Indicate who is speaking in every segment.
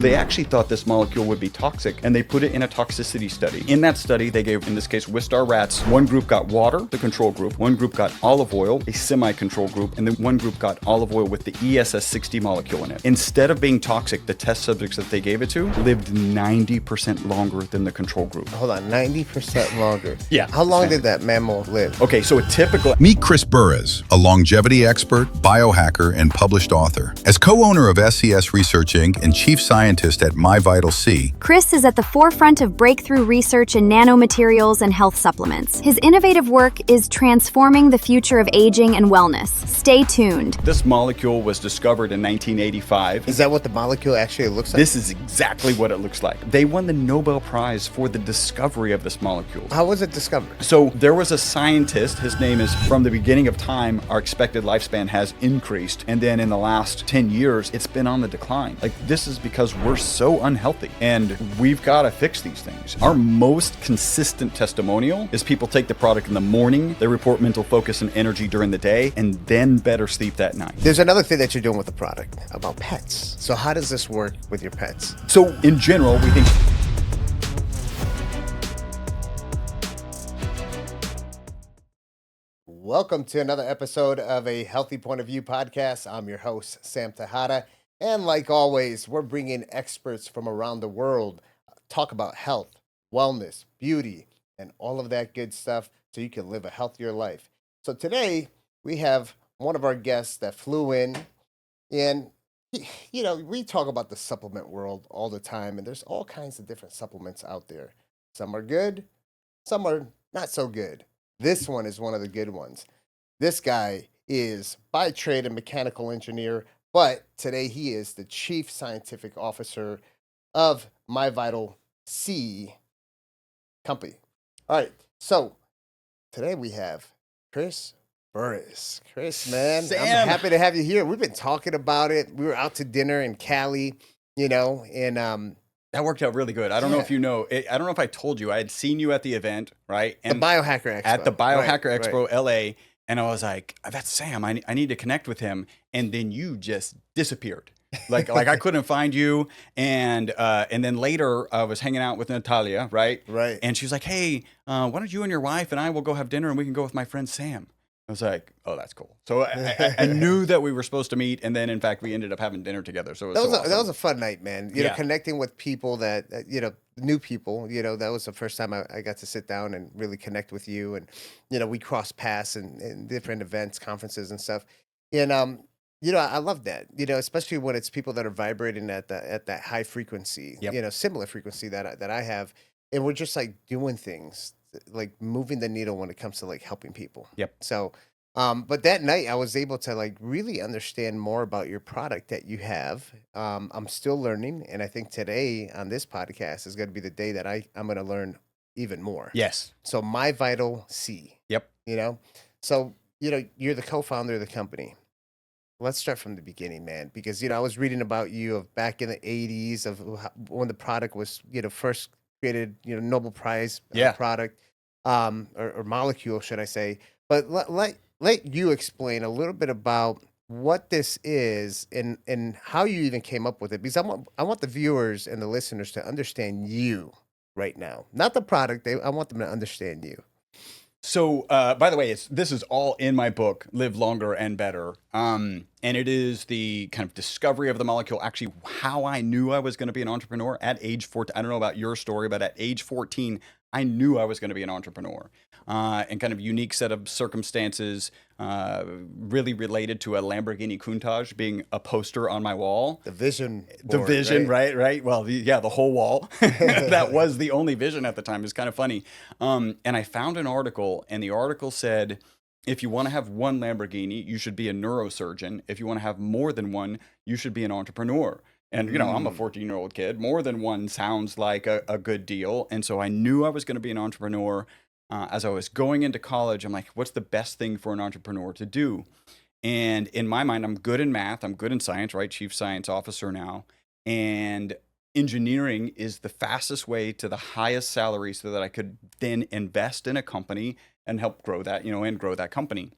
Speaker 1: They actually thought this molecule would be toxic, and they put it in a toxicity study. In that study, they gave, in this case, Wistar rats. One group got water, the control group. One group got olive oil, a semi-control group. And then one group got olive oil with the ESS60 molecule in it. Instead of being toxic, the test subjects that they gave it to lived 90% longer than the control group.
Speaker 2: Hold on, 90% longer?
Speaker 1: Yeah.
Speaker 2: How long did that mammal live?
Speaker 1: Okay, so a typical...
Speaker 3: Meet Chris Burres, a longevity expert, biohacker, and published author. As co-owner of SCS Research Inc. and chief scientist at MyVitalC,
Speaker 4: Chris is at the forefront of breakthrough research in nanomaterials and health supplements. His innovative work is transforming the future of aging and wellness. Stay tuned.
Speaker 1: This molecule was discovered in 1985.
Speaker 2: Is that what the molecule actually looks like?
Speaker 1: This is exactly what it looks like. They won the Nobel Prize for the discovery of this molecule.
Speaker 2: How was it discovered?
Speaker 1: So there was a scientist, his name is, from the beginning of time, our expected lifespan has increased. And then in the last 10 years, it's been on the decline. Like, this is because we're so unhealthy and we've got to fix these things. Our most consistent testimonial is people take the product in the morning, they report mental focus and energy during the day, and then better sleep that night.
Speaker 2: There's another thing that you're doing with the product about pets. So how does this work with your pets?
Speaker 1: So in general, we think...
Speaker 2: Welcome to another episode of a Healthy Point of View podcast. I'm your host, Sam Tejada. And like always, we're bringing experts from around the world, talk about health, wellness, beauty, and all of that good stuff so you can live a healthier life. So today, we have one of our guests that flew in, and you know, we talk about the supplement world all the time, and there's all kinds of different supplements out there. Some are good, some are not so good. This one is one of the good ones. This guy is by trade a mechanical engineer, but today he is the chief scientific officer of MyVitalC company. All right, so today we have Chris Burres. Chris, man,
Speaker 1: Sam.
Speaker 2: I'm happy to have you here. We've been talking about it. We were out to dinner in Cali, you know, and
Speaker 1: That worked out really good. I don't know if you know. I don't know if I told you. I had seen you at the event, right?
Speaker 2: And the Biohacker Expo.
Speaker 1: At the Biohacker Expo
Speaker 2: right.
Speaker 1: LA. And I was like, that's Sam. I need to connect with him. And then you just disappeared. Like I couldn't find you. And then later I was hanging out with Natalia, right?
Speaker 2: Right.
Speaker 1: And she was like, hey, why don't you and your wife and I will go have dinner and we can go with my friend Sam. I was like, oh, that's cool. So I knew that we were supposed to meet, and then in fact we ended up having dinner together. So
Speaker 2: that was a fun night, man. You know, connecting with people that you know, new people. You know, that was the first time I got to sit down and really connect with you, and you know, we crossed paths in different events, conferences, and stuff. And you know, I love that. You know, especially when it's people that are vibrating at that high frequency.
Speaker 1: Yep.
Speaker 2: You know, similar frequency that I have, and we're just like doing things, like moving the needle when it comes to like helping people.
Speaker 1: Yep.
Speaker 2: So, but that night I was able to like really understand more about your product that you have. I'm still learning, and I think today on this podcast is going to be the day that I'm going to learn even more.
Speaker 1: Yes.
Speaker 2: So MyVitalC.
Speaker 1: Yep.
Speaker 2: You know, so you know you're the co-founder of the company. Let's start from the beginning, man, because you know I was reading about you of back in the '80s of when the product was first created, Nobel Prize product, or molecule, should I say. But let you explain a little bit about what this is and how you even came up with it. Because I want the viewers and the listeners to understand you right now. Not the product. I want them to understand you.
Speaker 1: So, by the way, this is all in my book, Live Longer and Better. And it is the kind of discovery of the molecule, actually how I knew I was going to be an entrepreneur at age 14. I don't know about your story, but at age 14, I knew I was going to be an entrepreneur. And kind of unique set of circumstances, really related to a Lamborghini Countach being a poster on my wall.
Speaker 2: The vision board,
Speaker 1: the vision, right? Well, the whole wall. That was the only vision at the time. It's kind of funny. And I found an article, and the article said, if you want to have one Lamborghini, you should be a neurosurgeon. If you want to have more than one, you should be an entrepreneur. And, I'm a 14-year-old kid. More than one sounds like a good deal. And so I knew I was going to be an entrepreneur. As I was going into college, I'm like, what's the best thing for an entrepreneur to do? And in my mind, I'm good in math. I'm good in science, right? Chief science officer now. And engineering is the fastest way to the highest salary so that I could then invest in a company and help grow that, and grow that company.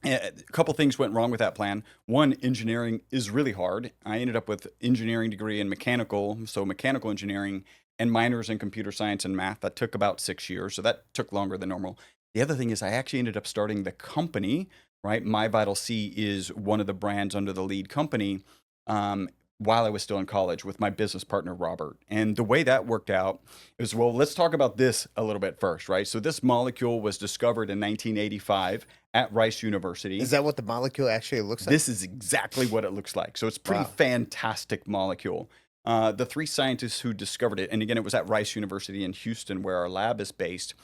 Speaker 1: A couple things went wrong with that plan. One, engineering is really hard. I ended up with engineering degree in mechanical, so mechanical engineering, and minors in computer science and math. That took about 6 years, so that took longer than normal. The other thing is I actually ended up starting the company, right? MyVitalC is one of the brands under the lead company, while I was still in college with my business partner, Robert. And the way that worked out is, well, let's talk about this a little bit first, right? So this molecule was discovered in 1985 at Rice University.
Speaker 2: Is that what the molecule actually looks like?
Speaker 1: This is exactly what it looks like. So it's a pretty fantastic molecule. The three scientists who discovered it, and again, it was at Rice University in Houston where our lab is based,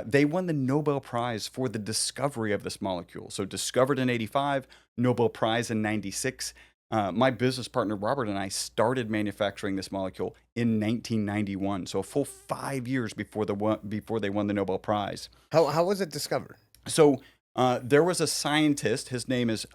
Speaker 1: they won the Nobel Prize for the discovery of this molecule. So discovered in 85, Nobel Prize in 96. My business partner, Robert, and I started manufacturing this molecule in 1991. So a full 5 years before they won the Nobel Prize.
Speaker 2: How was it discovered?
Speaker 1: So there was a scientist, his name is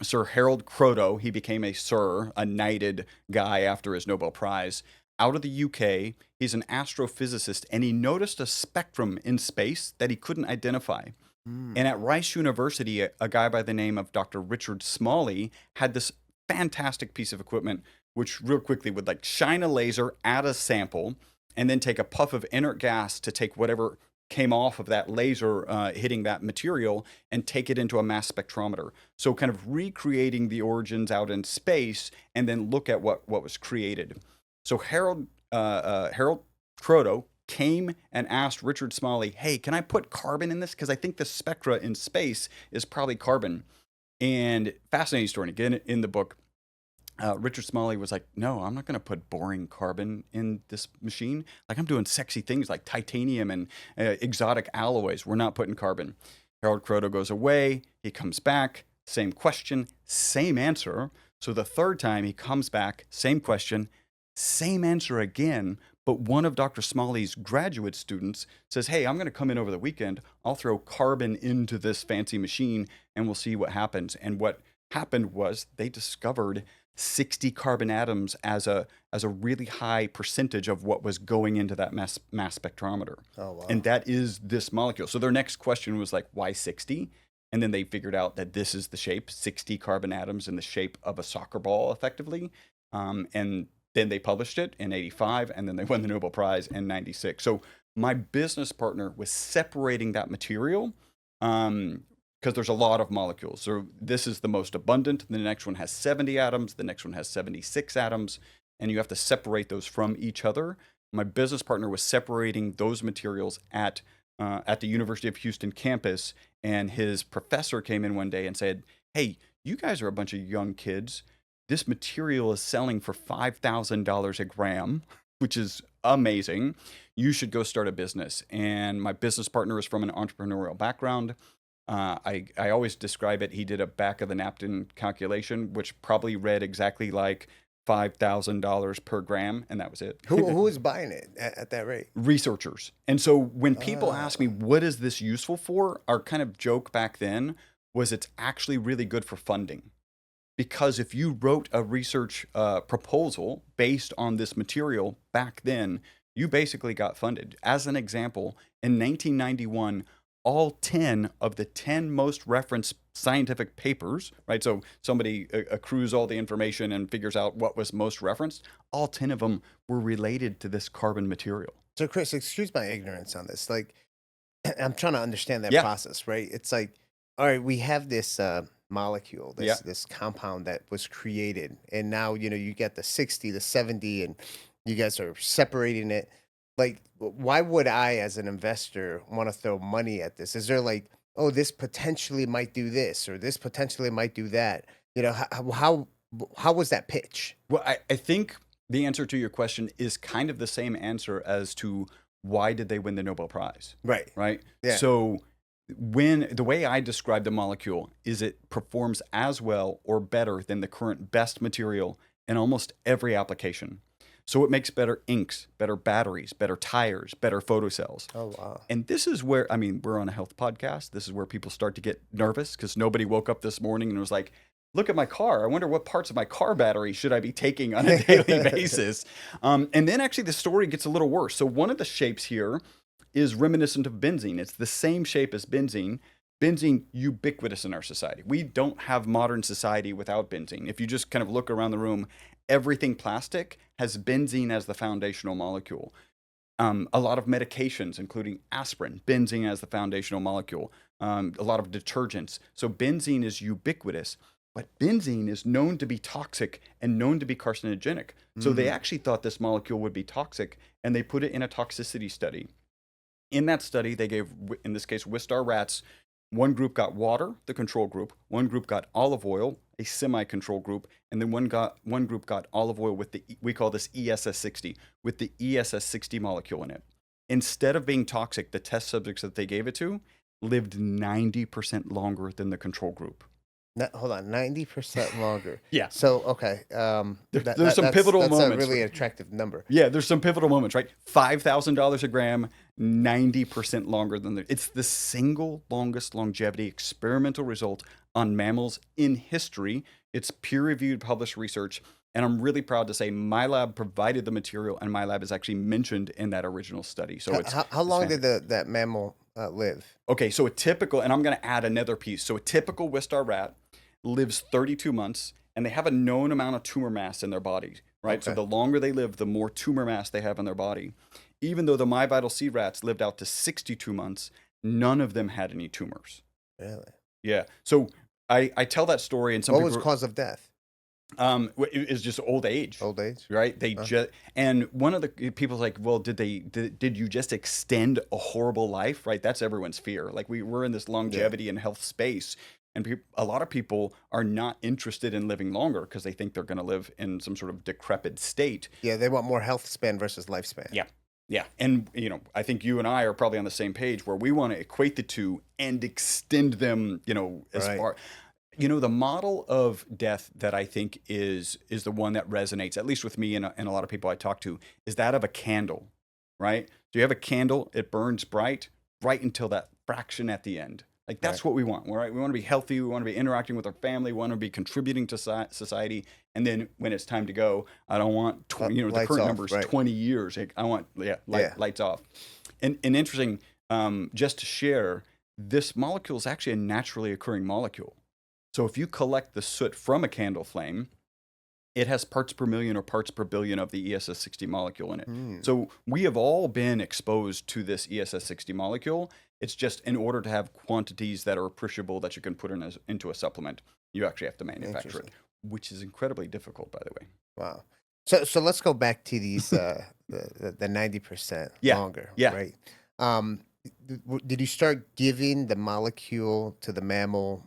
Speaker 1: Sir Harold Kroto. He became a knighted guy after his Nobel Prize. Out of the UK, he's an astrophysicist, and he noticed a spectrum in space that he couldn't identify. And at Rice University, a guy by the name of Dr. Richard Smalley had this fantastic piece of equipment, which real quickly would like shine a laser at a sample and then take a puff of inert gas to take whatever came off of that laser hitting that material and take it into a mass spectrometer. So kind of recreating the origins out in space and then look at what was created. So Harold Kroto came and asked Richard Smalley, hey, can I put carbon in this? Because I think the spectra in space is probably carbon. And fascinating story. And again, in the book, Richard Smalley was like, no, I'm not going to put boring carbon in this machine. Like, I'm doing sexy things like titanium and exotic alloys. We're not putting carbon. Harold Kroto goes away. He comes back. Same question, same answer. So the third time he comes back, same question, same answer again. But one of Dr. Smalley's graduate students says, hey, I'm going to come in over the weekend. I'll throw carbon into this fancy machine and we'll see what happens. And what happened was they discovered 60 carbon atoms as a really high percentage of what was going into that mass spectrometer.
Speaker 2: Oh, wow.
Speaker 1: And that is this molecule. So their next question was like, why 60? And then they figured out that this is the shape, 60 carbon atoms in the shape of a soccer ball, effectively. And then they published it in 85, and then they won the Nobel Prize in 96. So my business partner was separating that material because there's a lot of molecules. So this is the most abundant. The next one has 70 atoms. The next one has 76 atoms. And you have to separate those from each other. My business partner was separating those materials at the University of Houston campus. And his professor came in one day and said, hey, you guys are a bunch of young kids. This material is selling for $5,000 a gram, which is amazing. You should go start a business. And my business partner is from an entrepreneurial background. I always describe it. He did a back of the napkin calculation, which probably read exactly like $5,000 per gram, and that was it.
Speaker 2: Who is buying it at that rate?
Speaker 1: Researchers. And so when people ask me, what is this useful for? Our kind of joke back then was it's actually really good for funding. Because if you wrote a research proposal based on this material back then, you basically got funded. As an example, in 1991, all 10 of the 10 most referenced scientific papers, right? So somebody accrues all the information and figures out what was most referenced. All 10 of them were related to this carbon material.
Speaker 2: So Chris, excuse my ignorance on this. Like, I'm trying to understand that process, right? It's like, all right, we have this molecule, this compound that was created, and now you get the 60, the 70, and you guys are separating it. Like, why would I, as an investor, want to throw money at this? Is there like, oh, this potentially might do this, or this potentially might do that? How was that pitch?
Speaker 1: Well, I think the answer to your question is kind of the same answer as to why did they win the Nobel Prize? Right.
Speaker 2: Yeah.
Speaker 1: So the way I describe the molecule is it performs as well or better than the current best material in almost every application. So it makes better inks, better batteries, better tires, better photocells.
Speaker 2: Oh, wow.
Speaker 1: And this is where, we're on a health podcast. This is where people start to get nervous because nobody woke up this morning and was like, look at my car. I wonder what parts of my car battery should I be taking on a daily basis. And then actually the story gets a little worse. So one of the shapes here is reminiscent of benzene. It's the same shape as benzene, Benzene, ubiquitous in our society. We don't have modern society without benzene. If you just kind of look around the room, everything plastic has benzene as the foundational molecule. A lot of medications, including aspirin, benzene as the foundational molecule. A lot of detergents. So benzene is ubiquitous, but benzene is known to be toxic and known to be carcinogenic. So they actually thought this molecule would be toxic, and they put it in a toxicity study. In that study, they gave, in this case, Wistar rats. One group got water, the control group. One group got olive oil, a semi-control group, and then one group got olive oil with we call this ESS60, with the ESS60 molecule in it. Instead of being toxic, the test subjects that they gave it to lived 90% longer than the control group.
Speaker 2: Hold on, 90% longer.
Speaker 1: Yeah.
Speaker 2: So, okay.
Speaker 1: There's some pivotal moments.
Speaker 2: That's a really attractive number.
Speaker 1: Yeah, there's some pivotal moments, right? $5,000 a gram, 90% longer than it's the single longest longevity experimental result on mammals in history. It's peer-reviewed, published research, and I'm really proud to say my lab provided the material, and my lab is actually mentioned in that original study. So
Speaker 2: how long did that mammal live?
Speaker 1: Okay, so a typical, and I'm going to add another piece. So a typical Wistar rat lives 32 months, and they have a known amount of tumor mass in their body, right?
Speaker 2: Okay.
Speaker 1: So the longer they live, the more tumor mass they have in their body. Even though the MyVitalC rats lived out to 62 months, none of them had any tumors.
Speaker 2: Really?
Speaker 1: Yeah. So I tell that story, and some
Speaker 2: What
Speaker 1: people
Speaker 2: was the cause of death?
Speaker 1: It is just old age.
Speaker 2: Old age?
Speaker 1: Right? They just, and one of the people's like, well, did you just extend a horrible life? Right? That's everyone's fear. Like we're in this longevity and health space, and a lot of people are not interested in living longer because they think they're going to live in some sort of decrepit state.
Speaker 2: Yeah, they want more health span versus lifespan.
Speaker 1: Yeah. Yeah. And, I think you and I are probably on the same page where we want to equate the two and extend them, as far. The model of death that I think is the one that resonates, at least with me and a lot of people I talk to, is that of a candle, right? So you have a candle, it burns bright until that fraction at the end. Like that's what we want, right? We want to be healthy. We want to be interacting with our family. We want to be contributing to society. And then when it's time to go, I don't want, the current number is 20 years. I want, lights off. And interesting, just to share, this molecule is actually a naturally occurring molecule. So if you collect the soot from a candle flame, it has parts per million or parts per billion of the ESS60 molecule in it. So we have all been exposed to this ESS60 molecule. It's just in order to have quantities that are appreciable that you can put into a supplement, you actually have to manufacture it, which is incredibly difficult, by the way.
Speaker 2: Wow. So let's go back to these the 90% longer.
Speaker 1: Yeah.
Speaker 2: Right. Did you start giving the molecule to the mammal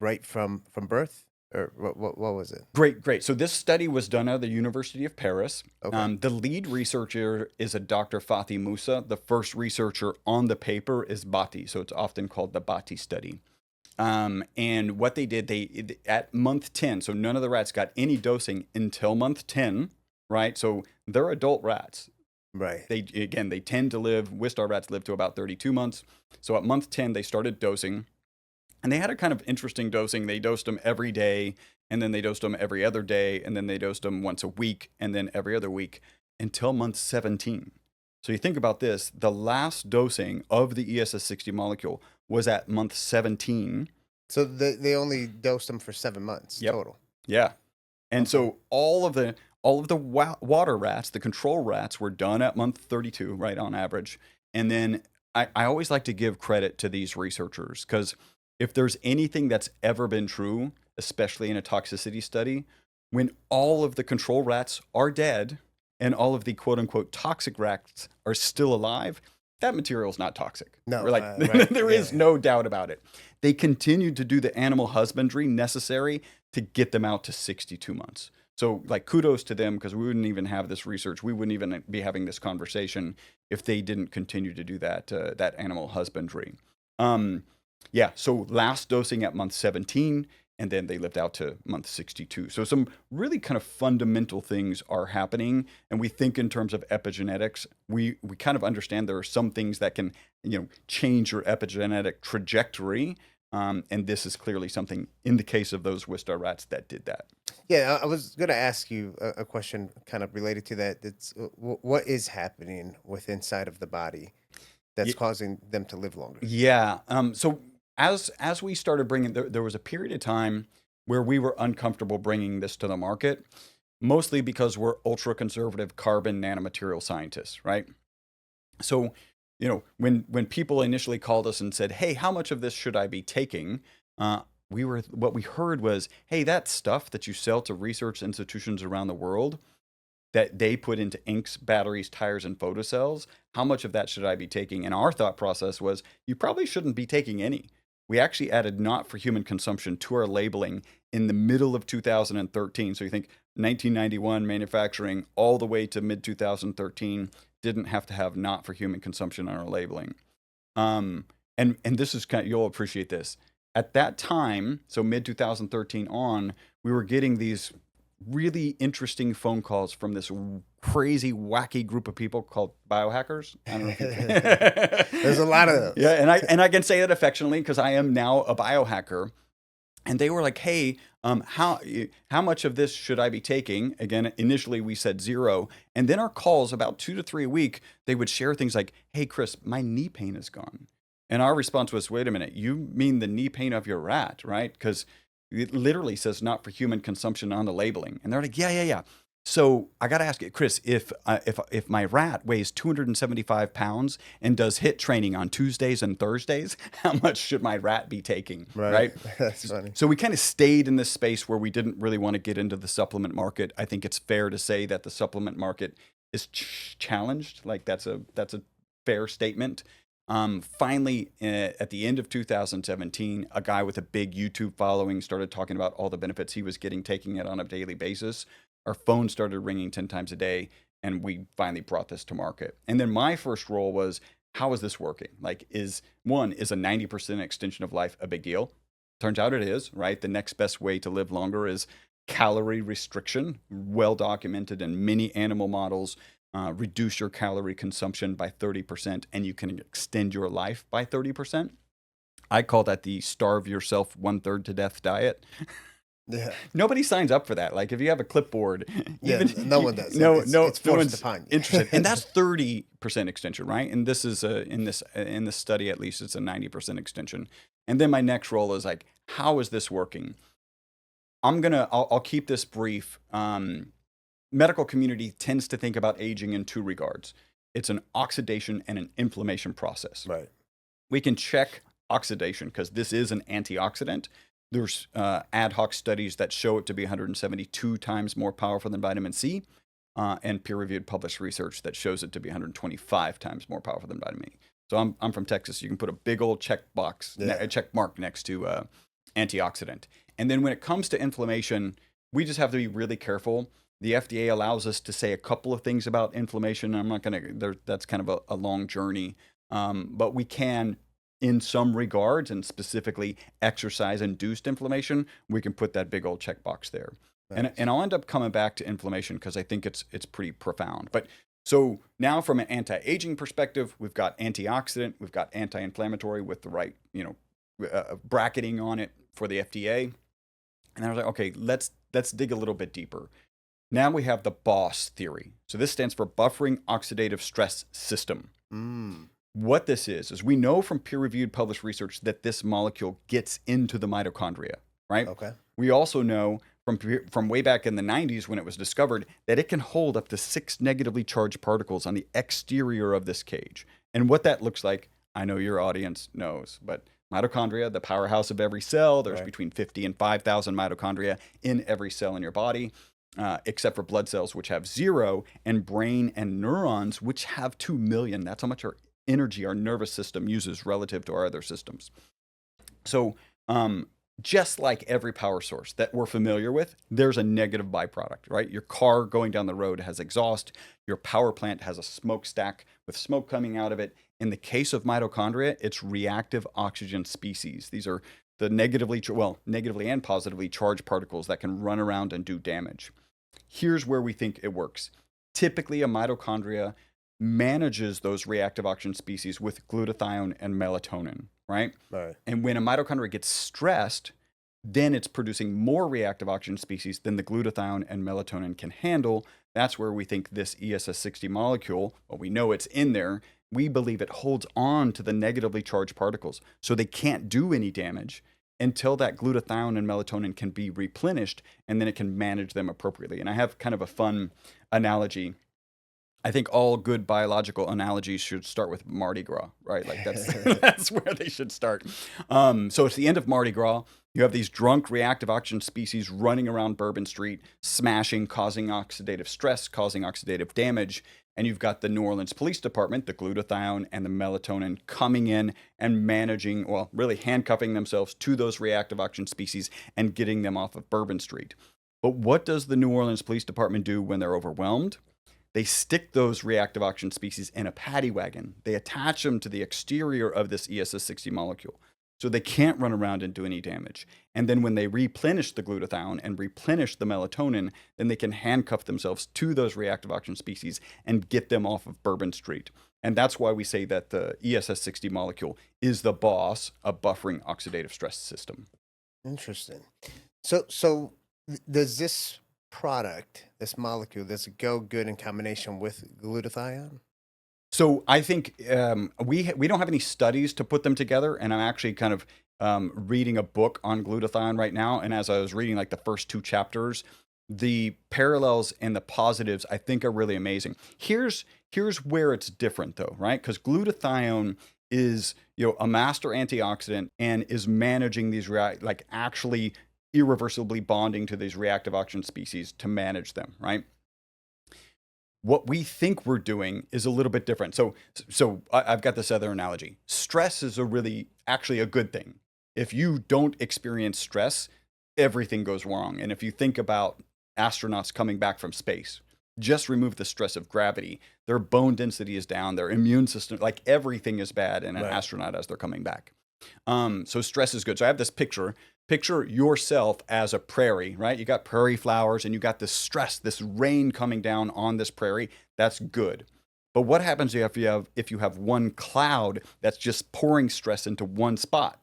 Speaker 2: right from birth, or what was it?
Speaker 1: Great. So this study was done at the University of Paris.
Speaker 2: Okay.
Speaker 1: The lead researcher is a Dr. Fatih Musa. The first researcher on the paper is Bhatti, so it's often called the Bhatti study. And what they did, at month 10, so none of the rats got any dosing until month 10, right? So they're adult rats.
Speaker 2: Right.
Speaker 1: They tend to live, Wistar rats live to about 32 months. So at month 10, they started dosing. And they had a kind of interesting dosing. They dosed them every day, and then they dosed them every other day, and then they dosed them once a week, and then every other week until month 17. So you think about this, the last dosing of the ESS60 molecule was at month 17.
Speaker 2: So they only dosed them for 7 months total.
Speaker 1: Yeah. And so all of the water rats, the control rats, were done at month 32, right, on average. And then I always like to give credit to these researchers, because if there's anything that's ever been true, especially in a toxicity study, when all of the control rats are dead and all of the quote unquote toxic rats are still alive, that material is not toxic.
Speaker 2: No,
Speaker 1: We're like, there is no doubt about it. They continued to do the animal husbandry necessary to get them out to 62 months. So like kudos to them, because we wouldn't even have this research. We wouldn't even be having this conversation if they didn't continue to do that animal husbandry. So last dosing at month 17, and then they lived out to month 62. So some really kind of fundamental things are happening, and we think in terms of epigenetics. We kind of understand there are some things that can, change your epigenetic trajectory, and this is clearly something in the case of those Wistar rats that did that.
Speaker 2: Yeah, I was going to ask you a question kind of related to that. It's what is happening inside of the body that's causing them to live longer?
Speaker 1: Yeah. So as we started bringing, there was a period of time where we were uncomfortable bringing this to the market, mostly because we're ultra conservative carbon nanomaterial scientists, right? So, when people initially called us and said, "Hey, how much of this should I be taking?" What we heard was, "Hey, that stuff that you sell to research institutions around the world, that they put into inks, batteries, tires, and photocells, how much of that should I be taking?" And our thought process was, you probably shouldn't be taking any. We actually added not for human consumption to our labeling in the middle of 2013. So you think 1991 manufacturing all the way to mid 2013 didn't have to have not for human consumption on our labeling. And this is you'll appreciate this. At that time, so mid 2013 on, we were getting these really interesting phone calls from this crazy, wacky group of people called biohackers. I don't know if you
Speaker 2: There's a lot of those.
Speaker 1: Yeah, and I can say that affectionately because I am now a biohacker. And they were like, "Hey, how much of this should I be taking?" Again, initially we said 0. And then our calls, about 2 to 3 a week, they would share things like, "Hey, Chris, my knee pain is gone." And our response was, "Wait a minute, you mean the knee pain of your rat, right? Because it literally says not for human consumption on the labeling." And they're like, yeah. So I got to ask you, Chris, if my rat weighs 275 pounds and does HIIT training on Tuesdays and Thursdays, how much should my rat be taking? Right?
Speaker 2: That's funny.
Speaker 1: So we kind of stayed in this space where we didn't really want to get into the supplement market. I think it's fair to say that the supplement market is challenged. Like that's a fair statement. Finally, at the end of 2017, a guy with a big YouTube following started talking about all the benefits he was getting taking it on a daily basis. Our phone started ringing 10 times a day, and we finally brought this to market. And then my first role was, how is this working? Like, is a 90% extension of life a big deal? Turns out it is, right? The next best way to live longer is calorie restriction, well documented in many animal models. Reduce your calorie consumption by 30%, and you can extend your life by 30%. I call that the starve yourself 1/3 to death diet.
Speaker 2: Yeah.
Speaker 1: Nobody signs up for that. Like if you have a clipboard,
Speaker 2: No one does. It's forced upon you.
Speaker 1: Interested. And that's 30% extension, right? And this is in this study, at least it's a 90% extension. And then my next role is like, how is this working? I'll keep this brief. Medical community tends to think about aging in 2 regards. It's an oxidation and an inflammation process.
Speaker 2: Right.
Speaker 1: We can check oxidation because this is an antioxidant. There's ad hoc studies that show it to be 172 times more powerful than vitamin C, and peer-reviewed published research that shows it to be 125 times more powerful than vitamin E. So I'm from Texas. You can put a big old check mark next to antioxidant. And then when it comes to inflammation, we just have to be really careful. The FDA allows us to say a couple of things about inflammation. I'm not going to, that's kind of a long journey. But we can, in some regards, and specifically exercise-induced inflammation, we can put that big old checkbox there. Nice. And I'll end up coming back to inflammation because I think it's pretty profound. But so now from an anti-aging perspective, we've got antioxidant, we've got anti-inflammatory with the right, bracketing on it for the FDA. And I was like, okay, let's dig a little bit deeper. Now we have the BOSS theory. So this stands for Buffering Oxidative Stress System. What this is we know from peer-reviewed published research that this molecule gets into the mitochondria, right?
Speaker 2: Okay.
Speaker 1: We also know from way back in the 90s when it was discovered that it can hold up to 6 negatively charged particles on the exterior of this cage. And what that looks like, I know your audience knows, but mitochondria, the powerhouse of every cell, there's between 50 and 5,000 mitochondria in every cell in your body. Except for blood cells, which have 0, and brain and neurons, which have 2 million. That's how much our energy our nervous system uses relative to our other systems. So just like every power source that we're familiar with, there's a negative byproduct, right? Your car going down the road has exhaust. Your power plant has a smokestack with smoke coming out of it. In the case of mitochondria, it's reactive oxygen species. These are the negatively and positively charged particles that can run around and do damage. Here's where we think it works. Typically, a mitochondria manages those reactive oxygen species with glutathione and melatonin, right?
Speaker 2: Right.
Speaker 1: And when a mitochondria gets stressed, then it's producing more reactive oxygen species than the glutathione and melatonin can handle. That's where we think this ESS60 molecule, well, we know it's in there, we believe it holds on to the negatively charged particles, so they can't do any damage until that glutathione and melatonin can be replenished, and then it can manage them appropriately. And I have kind of a fun analogy. I think all good biological analogies should start with Mardi Gras, right? Like that's where they should start. So it's the end of Mardi Gras. You have these drunk reactive oxygen species running around Bourbon Street, smashing, causing oxidative stress, causing oxidative damage. And you've got the New Orleans Police Department, the glutathione and the melatonin coming in and managing, well, really handcuffing themselves to those reactive oxygen species and getting them off of Bourbon Street. But what does the New Orleans Police Department do when they're overwhelmed? They stick those reactive oxygen species in a paddy wagon. They attach them to the exterior of this ESS60 molecule, so they can't run around and do any damage. And then when they replenish the glutathione and replenish the melatonin, then they can handcuff themselves to those reactive oxygen species and get them off of Bourbon Street. And that's why we say that the ESS60 molecule is the boss of buffering oxidative stress system.
Speaker 2: Interesting. So does this product, this molecule, does it go good in combination with glutathione?
Speaker 1: So I think we don't have any studies to put them together, and I'm actually kind of reading a book on glutathione right now. And as I was reading like the first 2 chapters, the parallels and the positives I think are really amazing. Here's where it's different though, right? Because glutathione is a master antioxidant and is managing these actually irreversibly bonding to these reactive oxygen species to manage them, right? What we think we're doing is a little bit different. So I've got this other analogy. Stress is actually a good thing. If you don't experience stress, everything goes wrong. And if you think about astronauts coming back from space, just remove the stress of gravity. Their bone density is down, their immune system, like everything is bad in an astronaut as they're coming back. So stress is good. So I have this picture. Picture yourself as a prairie, right? You got prairie flowers and you got this stress, this rain coming down on this prairie. That's good. But what happens if you have one cloud that's just pouring stress into one spot?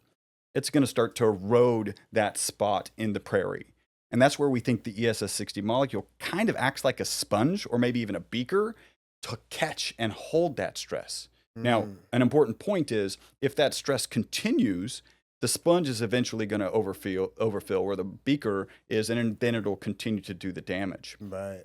Speaker 1: It's going to start to erode that spot in the prairie. And that's where we think the ESS60 molecule kind of acts like a sponge or maybe even a beaker to catch and hold that stress. Now, an important point is if that stress continues, the sponge is eventually going to overfill where the beaker is, and then it'll continue to do the damage.
Speaker 2: Right.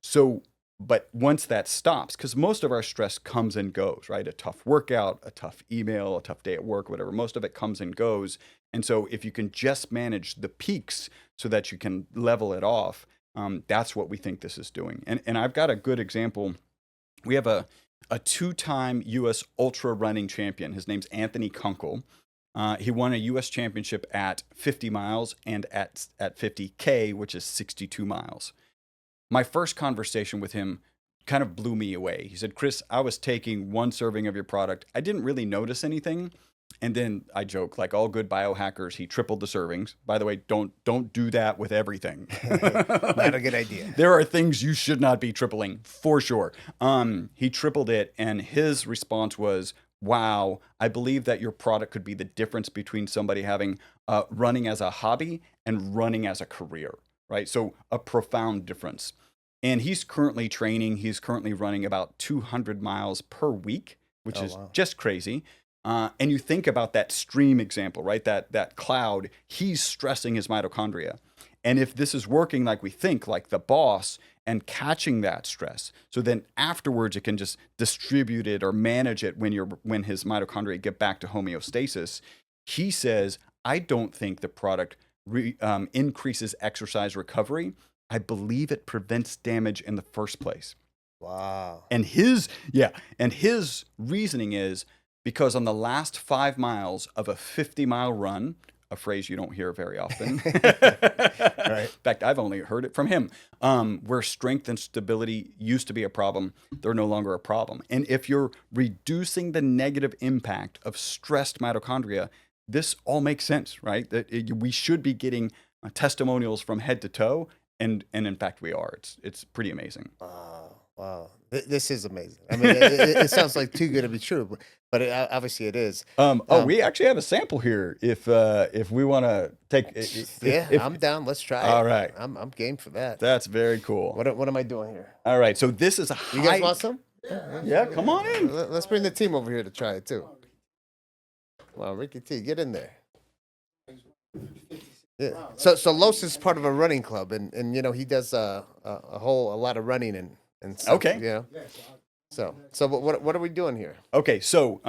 Speaker 1: So, but once that stops, because most of our stress comes and goes, right? A tough workout, a tough email, a tough day at work, whatever, most of it comes and goes. And so if you can just manage the peaks so that you can level it off, that's what we think this is doing. And I've got a good example. We have a 2-time U.S. ultra running champion. His name's Anthony Kunkel. He won a U.S. championship at 50 miles and at 50K, which is 62 miles. My first conversation with him kind of blew me away. He said, "Chris, I was taking 1 serving of your product. I didn't really notice anything." And then I joke, like all good biohackers, he tripled the servings. By the way, don't do that with everything.
Speaker 2: Not a good idea.
Speaker 1: There are things you should not be tripling, for sure. He tripled it, and his response was, "Wow, I believe that your product could be the difference between somebody having running as a hobby and running as a career," right? So a profound difference. And he's currently training. He's currently running about 200 miles per week, which is just crazy. And you think about that stream example, right? That cloud, he's stressing his mitochondria. And if this is working like we think, like the boss, and catching that stress, so then afterwards it can just distribute it or manage it when his mitochondria get back to homeostasis. He says, I don't think the product increases exercise recovery. I believe it prevents damage in the first place.
Speaker 2: Wow.
Speaker 1: And his reasoning is because on the last 5 miles of a 50-mile run, a phrase you don't hear very often. Right. In fact, I've only heard it from him. Where strength and stability used to be a problem, they're no longer a problem. And if you're reducing the negative impact of stressed mitochondria, this all makes sense, right? That we should be getting testimonials from head to toe, and in fact we are. It's pretty amazing.
Speaker 2: Wow. This is amazing. I mean, it sounds like too good to be true, but obviously it is.
Speaker 1: We actually have a sample here. If we want to take,
Speaker 2: I'm down. Let's try it.
Speaker 1: All right,
Speaker 2: I'm game for that.
Speaker 1: That's very cool.
Speaker 2: What am I doing here?
Speaker 1: All right, so this is a high.
Speaker 2: You guys want some?
Speaker 1: Yeah, come on in.
Speaker 2: Let's bring the team over here to try it too. Wow, Ricky T, get in there. Yeah. So Los is part of a running club, and you know he does a lot of running and stuff.
Speaker 1: Okay.
Speaker 2: You know. So what are we doing here?
Speaker 1: Okay, so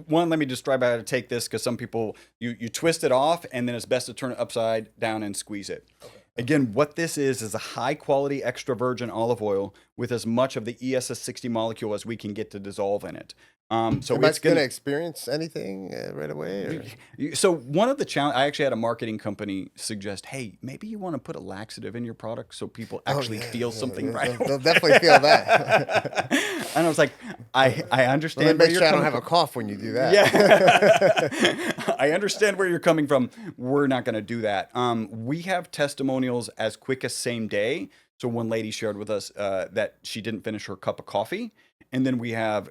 Speaker 1: one, let me describe how to take this because some people you twist it off and then it's best to turn it upside down and squeeze it. Okay. Again, what this is a high quality extra virgin olive oil with as much of the ESS60 molecule as we can get to dissolve in it. So
Speaker 2: Am I going to experience anything right away? Or?
Speaker 1: So one of the challenge, I actually had a marketing company suggest, hey, maybe you want to put a laxative in your product so people actually feel something right away.
Speaker 2: They'll definitely feel that.
Speaker 1: And I was like, I understand.
Speaker 2: Well, make sure I don't have a cough when you do that.
Speaker 1: Yeah, I understand where you're coming from. We're not going to do that. We have testimonials as quick as same day. So one lady shared with us that she didn't finish her cup of coffee. And then we have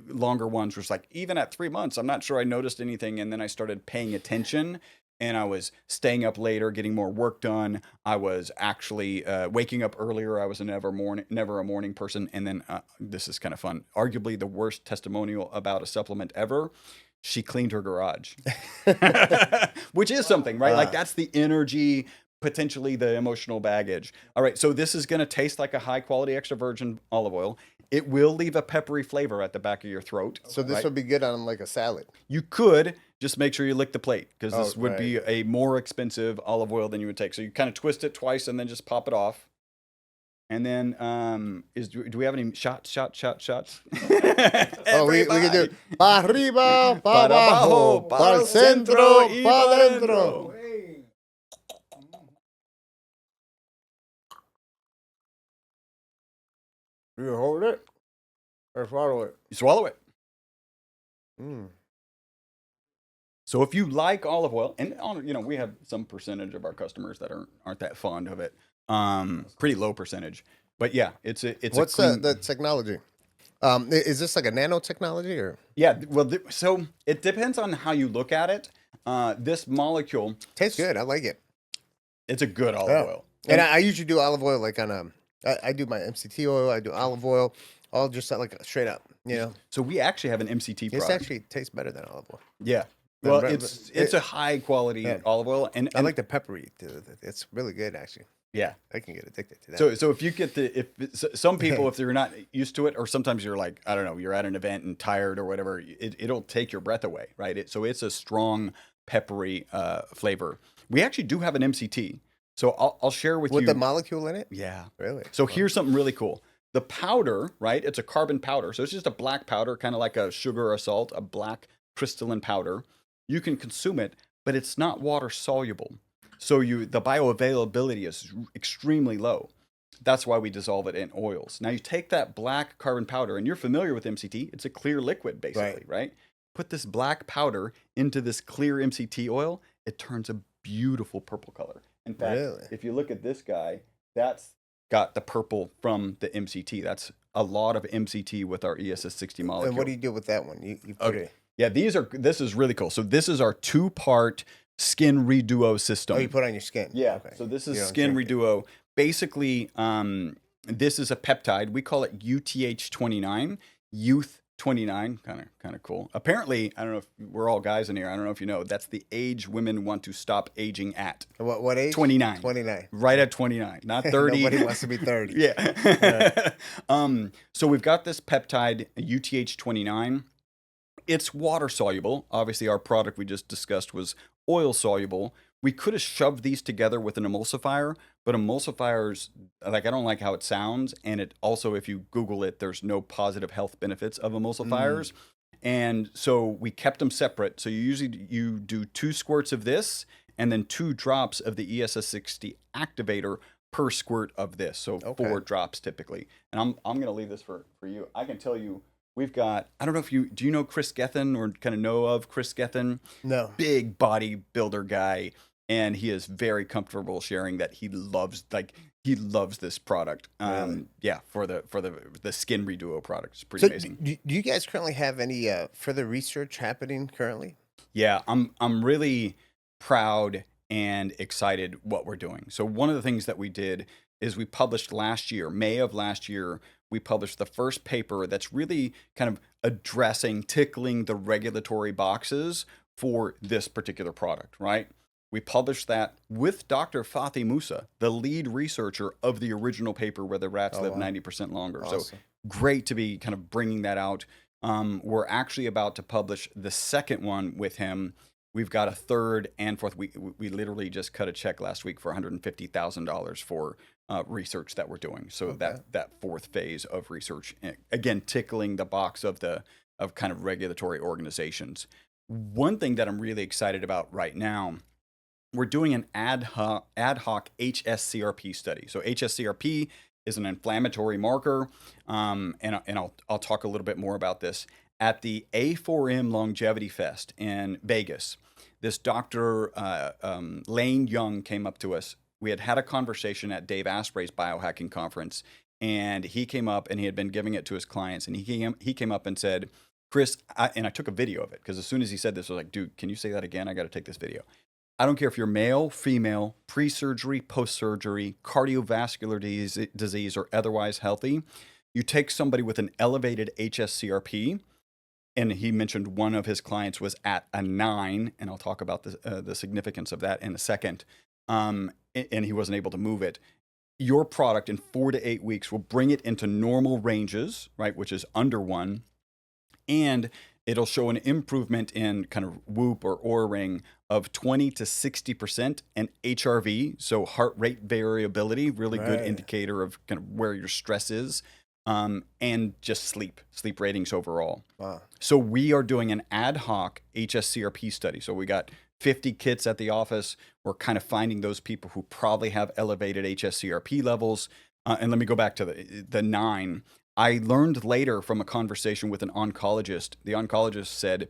Speaker 1: longer ones where it's like, even at 3 months, I'm not sure I noticed anything. And then I started paying attention and I was staying up later, getting more work done. I was actually waking up earlier. I was never a morning person. And then this is kind of fun. Arguably the worst testimonial about a supplement ever. She cleaned her garage, which is something, right? Like that's the energy, potentially the emotional baggage. All right, so this is going to taste like a high quality extra virgin olive oil. It will leave a peppery flavor at the back of your throat.
Speaker 2: So this would be good on like a salad.
Speaker 1: You could just make sure you lick the plate because this would be a more expensive olive oil than you would take. So you kind of twist it twice and then just pop it off. And then, do we have any shots?
Speaker 2: Oh, we can do pa arriba, pa abajo, pa el centro, pa adentro. Do you hold it or swallow it?
Speaker 1: You swallow it.
Speaker 2: Mm.
Speaker 1: So if you like olive oil, and we have some percentage of our customers that aren't that fond of it. Pretty low percentage, but yeah, it's
Speaker 2: what's the technology? Is this like a nanotechnology or?
Speaker 1: Yeah, well, so it depends on how you look at it. This molecule
Speaker 2: tastes good. I like it.
Speaker 1: It's a good olive oil,
Speaker 2: and I usually do olive oil like on I do my MCT oil. I do olive oil, all just like straight up. You know.
Speaker 1: So we actually have an MCT product.
Speaker 2: This actually tastes better than olive oil.
Speaker 1: Yeah. Well, it's a high quality olive oil, and
Speaker 2: I like the peppery. It's really good, actually.
Speaker 1: Yeah,
Speaker 2: I can get addicted to that.
Speaker 1: So if you get some people, if they're not used to it, or sometimes you're like, I don't know, you're at an event and tired or whatever, it'll take your breath away, right? So it's a strong peppery flavor. We actually do have an MCT. So I'll share with you.
Speaker 2: With the molecule in it?
Speaker 1: Yeah.
Speaker 2: Really?
Speaker 1: So here's something really cool. The powder, right? It's a carbon powder. So it's just a black powder, kind of like a sugar or salt, a black crystalline powder. You can consume it, but it's not water soluble. So the bioavailability is extremely low. That's why we dissolve it in oils. Now you take that black carbon powder, and you're familiar with MCT. It's a clear liquid, basically, right? Put this black powder into this clear MCT oil. It turns a beautiful purple color. In fact, if you look at this guy, that's got the purple from the MCT. That's a lot of MCT with our ESS60 molecule.
Speaker 2: And what do you do with that one? You put it.
Speaker 1: Yeah, this is really cool. So this is our 2-part skin reduo system.
Speaker 2: Oh, you put it on your skin.
Speaker 1: Yeah. Okay. So this is skin reduo. Basically, this is a peptide. We call it UTH29, Youth 29. Kind of cool. Apparently, I don't know if we're all guys in here. I don't know if you know. That's the age women want to stop aging at.
Speaker 2: What age?
Speaker 1: 29.
Speaker 2: 29.
Speaker 1: Right at 29, not 30.
Speaker 2: Nobody wants to be 30.
Speaker 1: Yeah. So we've got this peptide UTH29. It's water soluble. Obviously, our product we just discussed was oil soluble. We could have shoved these together with an emulsifier, but emulsifiers, I don't like how it sounds. And it also, if you Google it, there's no positive health benefits of emulsifiers. And so we kept them separate. So you do 2 squirts of this and then 2 drops of the ESS60 activator per squirt of this. So 4 drops typically. And I'm going to leave this for you. I can tell you, we've got, I don't know if do you know Chris Gethin or kind of know of Chris Gethin?
Speaker 2: No.
Speaker 1: Big bodybuilder guy. And he is very comfortable sharing that he loves this product.
Speaker 2: Really?
Speaker 1: Yeah, for the skin reduo product. It's pretty amazing.
Speaker 2: Do you guys currently have any further research happening currently?
Speaker 1: Yeah, I'm really proud and excited what we're doing. So one of the things that we did is we published last year, May of last year, we published the first paper that's really kind of addressing, tickling the regulatory boxes for this particular product, right? We published that with Dr. Fathi Musa, the lead researcher of the original paper where the rats live 90% longer.
Speaker 2: Awesome.
Speaker 1: So great to be kind of bringing that out. We're actually about to publish the second one with him. We've got a third and fourth. We literally just cut a check last week for $150,000 for research that we're doing. So that fourth phase of research, again, tickling the box of kind of regulatory organizations. One thing that I'm really excited about right now, we're doing an ad hoc HSCRP study. So HSCRP is an inflammatory marker, and I'll talk a little bit more about this. At the A4M Longevity Fest in Vegas, this Dr. Lane Young came up to us. We had a conversation at Dave Asprey's biohacking conference, and he came up and he had been giving it to his clients, and he came up and said, Chris, and I took a video of it, because as soon as he said this, I was like, dude, can you say that again? I got to take this video. I don't care if you're male, female, pre-surgery, post-surgery, cardiovascular disease, or otherwise healthy. You take somebody with an elevated HSCRP, and he mentioned one of his clients was at a 9, and I'll talk about the significance of that in a second, and he wasn't able to move it. Your product in 4 to 8 weeks will bring it into normal ranges, right, which is under 1, and it'll show an improvement in kind of Whoop or Oura Ring of 20 to 60%, and HRV, so heart rate variability, really good indicator of kind of where your stress is, and just sleep ratings overall.
Speaker 2: Wow.
Speaker 1: So we are doing an ad hoc HSCRP study. So we got 50 kits at the office. We're kind of finding those people who probably have elevated HSCRP levels. And let me go back to the 9. I learned later from a conversation with an oncologist. The oncologist said,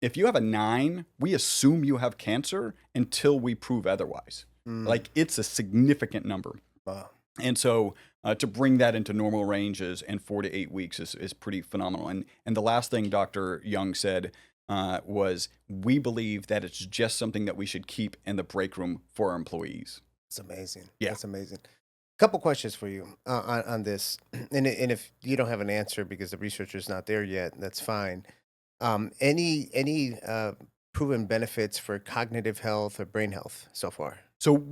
Speaker 1: if you have a 9, we assume you have cancer until we prove otherwise. Like, it's a significant number.
Speaker 2: Wow.
Speaker 1: And so to bring that into normal ranges in 4 to 8 weeks is pretty phenomenal. And the last thing Dr. Young said was, we believe that it's just something that we should keep in the break room for our employees.
Speaker 2: That's amazing.
Speaker 1: Yeah.
Speaker 2: That's amazing. Couple questions for you on this, and if you don't have an answer because the researcher's not there yet, that's fine. Any proven benefits for cognitive health or brain health so far?
Speaker 1: So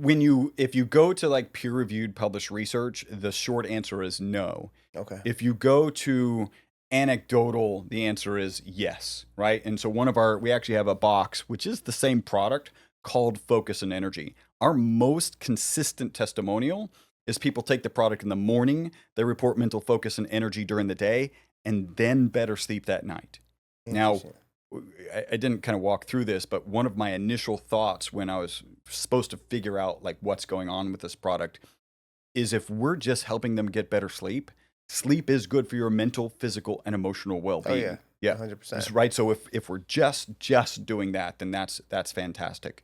Speaker 1: if you go to like peer-reviewed published research, the short answer is no.
Speaker 2: Okay.
Speaker 1: If you go to anecdotal, the answer is yes, right? And so we actually have a box, which is the same product, called Focus and Energy. Our most consistent testimonial is people take the product in the morning, they report mental focus and energy during the day, and then better sleep that night. Now, I didn't kind of walk through this, but one of my initial thoughts when I was supposed to figure out like what's going on with this product is, if we're just helping them get better sleep, sleep is good for your mental, physical, and emotional well-being.
Speaker 2: Oh,
Speaker 1: yeah,
Speaker 2: 100%.
Speaker 1: That's right. So if we're just doing that, then that's fantastic.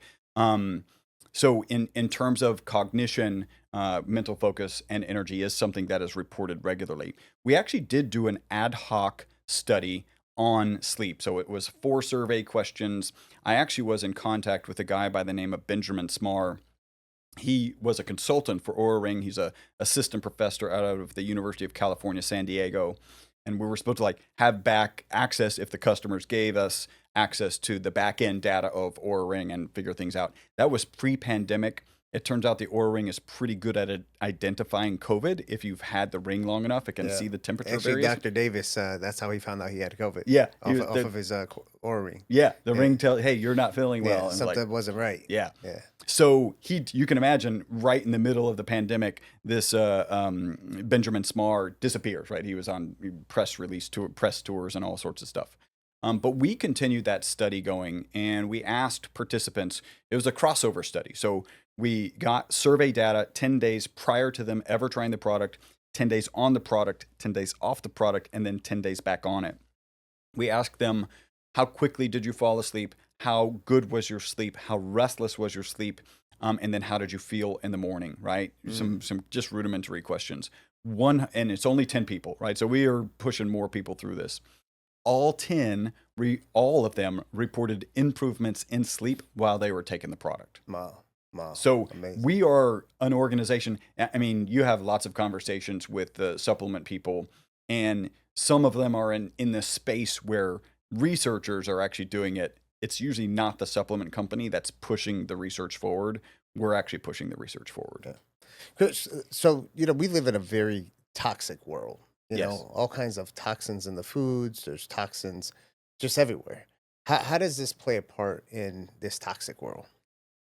Speaker 1: So in terms of cognition, mental focus and energy is something that is reported regularly. We actually did do an ad hoc study on sleep. So it was 4 survey questions. I actually was in contact with a guy by the name of Benjamin Smar. He was a consultant for Oura Ring. He's a assistant professor out of the University of California, San Diego. And we were supposed to like have back access if the customers gave us access to the back end data of Oura Ring and figure things out. That was pre-pandemic. It turns out the Oura Ring is pretty good at identifying COVID. If you've had the ring long enough, it can see the temperature
Speaker 2: Actually,
Speaker 1: variation.
Speaker 2: Dr. Davis, that's how he found out he had COVID.
Speaker 1: Yeah.
Speaker 2: Off of his Oura Ring.
Speaker 1: Yeah. The ring tells, hey, you're not feeling well.
Speaker 2: Yeah,
Speaker 1: And
Speaker 2: something wasn't right.
Speaker 1: Yeah.
Speaker 2: Yeah.
Speaker 1: So you can imagine, right in the middle of the pandemic, this Benjamin Smar disappears, right? He was on press tours and all sorts of stuff. But we continued that study going, and we asked participants. It was a crossover study. So we got survey data 10 days prior to them ever trying the product, 10 days on the product, 10 days off the product, and then 10 days back on it. We asked them, how quickly did you fall asleep? How good was your sleep? How restless was your sleep? And then how did you feel in the morning, right? Some just rudimentary questions. And it's only 10 people, right? So we are pushing more people through this. All of them reported improvements in sleep while they were taking the product.
Speaker 2: Wow. Wow.
Speaker 1: So
Speaker 2: Amazing.
Speaker 1: we are an organization. I mean, you have lots of conversations with the supplement people, and some of them are in this space where researchers are actually doing it. It's usually not the supplement company that's pushing the research forward. We're actually pushing the research forward.
Speaker 2: Yeah. 'Cause, we live in a very toxic world.
Speaker 1: Yes.
Speaker 2: All kinds of toxins in the foods. There's toxins just everywhere. How does this play a part in this toxic world?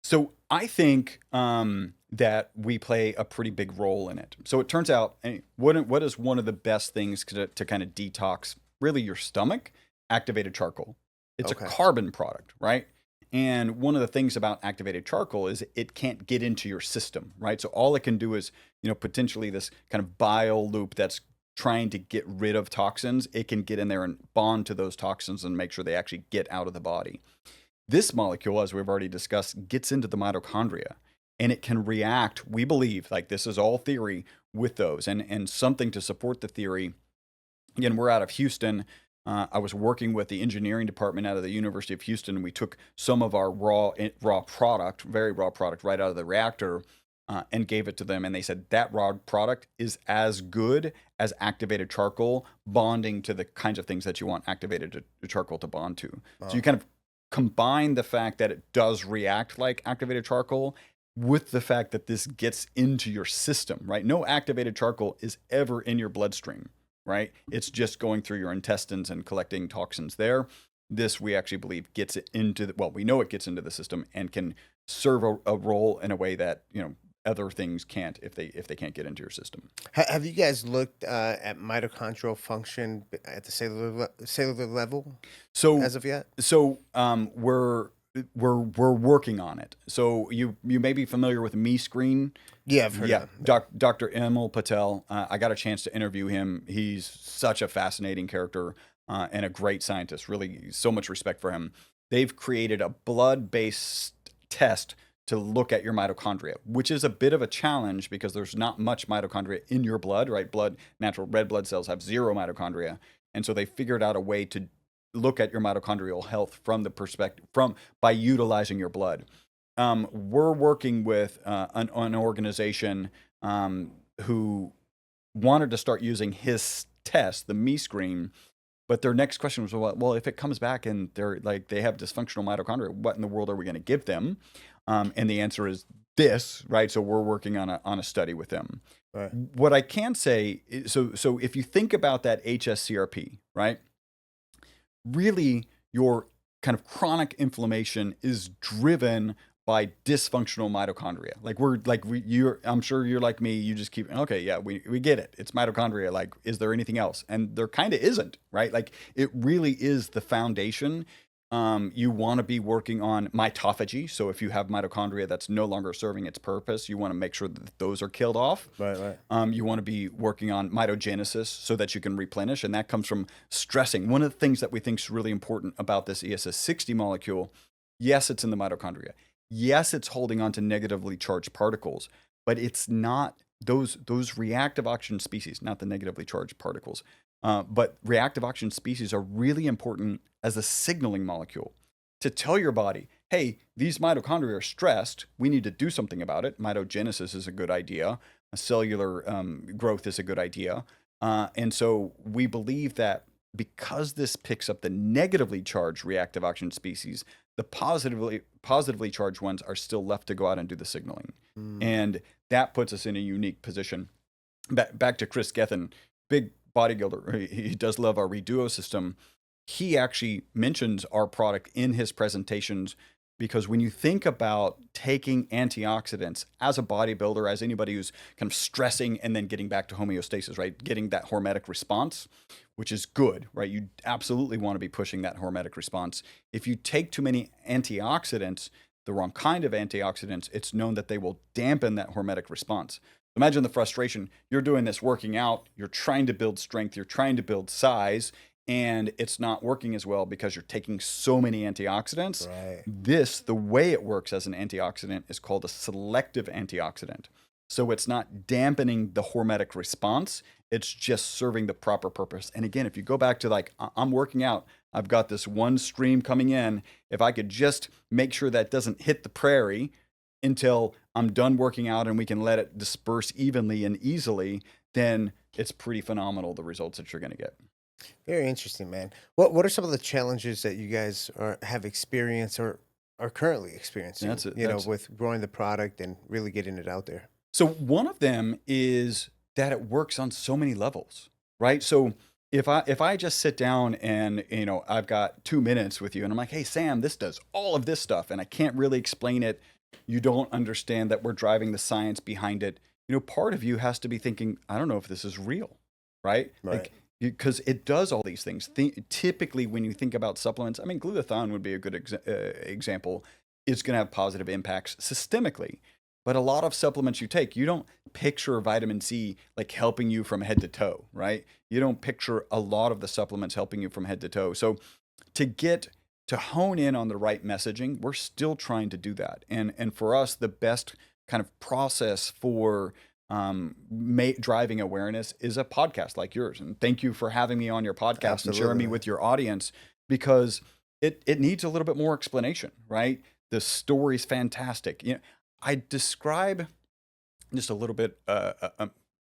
Speaker 1: So I think that we play a pretty big role in it. So it turns out, what is one of the best things to kind of detox really your stomach? Activated charcoal. It's
Speaker 2: Okay.
Speaker 1: a carbon product, right? And one of the things about activated charcoal is it can't get into your system, right? So all it can do is, potentially this kind of bile loop that's trying to get rid of toxins. It can get in there and bond to those toxins and make sure they actually get out of the body. This molecule, as we've already discussed, gets into the mitochondria, and it can react, we believe, like this is all theory, with those. And something to support the theory, again, we're out of Houston. I was working with the engineering department out of the University of Houston, and we took some of our raw product, very raw product, right out of the reactor, and gave it to them. And they said that raw product is as good as activated charcoal, bonding to the kinds of things that you want activated charcoal to bond to. So you kind of combine the fact that it does react like activated charcoal with the fact that this gets into your system, right? No activated charcoal is ever in your bloodstream, right? It's just going through your intestines and collecting toxins there. This, we actually believe, gets it into we know it gets into the system and can serve a role in a way that, other things can't if they can't get into your system.
Speaker 2: Have you guys looked at mitochondrial function at the cellular level
Speaker 1: So
Speaker 2: as of yet?
Speaker 1: we're working on it. So you may be familiar with Me Screen.
Speaker 2: Yeah, I've heard of them.
Speaker 1: Dr. Emil Patel. I got a chance to interview him. He's such a fascinating character and a great scientist. Really, so much respect for him. They've created a blood-based test to look at your mitochondria, which is a bit of a challenge because there's not much mitochondria in your blood, right? Natural red blood cells have 0 mitochondria. And so they figured out a way to look at your mitochondrial health from the perspective, by utilizing your blood. We're working with an organization who wanted to start using his test, the Me Screen, but their next question was, well, if it comes back and they have dysfunctional mitochondria, what in the world are we going to give them? And the answer is this, right? So we're working on a study with them.
Speaker 2: Right.
Speaker 1: What I can say is, so if you think about that HSCRP, right? Really, your kind of chronic inflammation is driven by dysfunctional mitochondria. I'm sure you're like me. You just keep, okay, yeah, we get it. It's mitochondria. Like, is there anything else? And there kind of isn't, right? Like, it really is the foundation. You want to be working on mitophagy. So if you have mitochondria that's no longer serving its purpose, you want to make sure that those are killed off.
Speaker 2: Right.
Speaker 1: You want to be working on mitogenesis so that you can replenish. And that comes from stressing. One of the things that we think is really important about this ESS60 molecule, yes, it's in the mitochondria. Yes, it's holding on to negatively charged particles, but it's not those reactive oxygen species, not the negatively charged particles. But reactive oxygen species are really important as a signaling molecule to tell your body, hey, these mitochondria are stressed. We need to do something about it. Mitogenesis is a good idea. A cellular growth is a good idea. And so we believe that because this picks up the negatively charged reactive oxygen species, the positively charged ones are still left to go out and do the signaling. And that puts us in a unique position. Back to Chris Gethin, big bodybuilder. He does love our Reduo system. He actually mentions our product in his presentations because when you think about taking antioxidants as a bodybuilder, as anybody who's kind of stressing and then getting back to homeostasis, right? Getting that hormetic response, which is good, right? You absolutely want to be pushing that hormetic response. If you take too many antioxidants, the wrong kind of antioxidants, it's known that they will dampen that hormetic response. Imagine the frustration. You're doing this working out, you're trying to build strength, you're trying to build size, and it's not working as well because you're taking so many antioxidants.
Speaker 2: Right.
Speaker 1: The way it works as an antioxidant is called a selective antioxidant. So it's not dampening the hormetic response, it's just serving the proper purpose. And again, if you go back to I'm working out, I've got this one stream coming in. If I could just make sure that doesn't hit the prairie, until I'm done working out and we can let it disperse evenly and easily, then it's pretty phenomenal, the results that you're going to get.
Speaker 2: Very interesting, man. What are some of the challenges that you guys have experienced or are currently experiencing, with growing the product and really getting it out there?
Speaker 1: So one of them is that it works on so many levels, right? So if I just sit down and, I've got 2 minutes with you and I'm like, hey, Sam, this does all of this stuff and I can't really explain it. You don't understand that we're driving the science behind it. Part of you has to be thinking, I don't know if this is real, right?
Speaker 2: Right.
Speaker 1: Because it does all these things. Typically, when you think about supplements, I mean, glutathione would be a good example. It's going to have positive impacts systemically. But a lot of supplements you take, you don't picture vitamin C like helping you from head to toe, right? You don't picture a lot of the supplements helping you from head to toe. So to hone in on the right messaging, we're still trying to do that. And for us, the best kind of process for driving awareness is a podcast like yours. And thank you for having me on your podcast. Absolutely. And sharing me with your audience, because it needs a little bit more explanation, right? The story's fantastic. I describe just a little bit,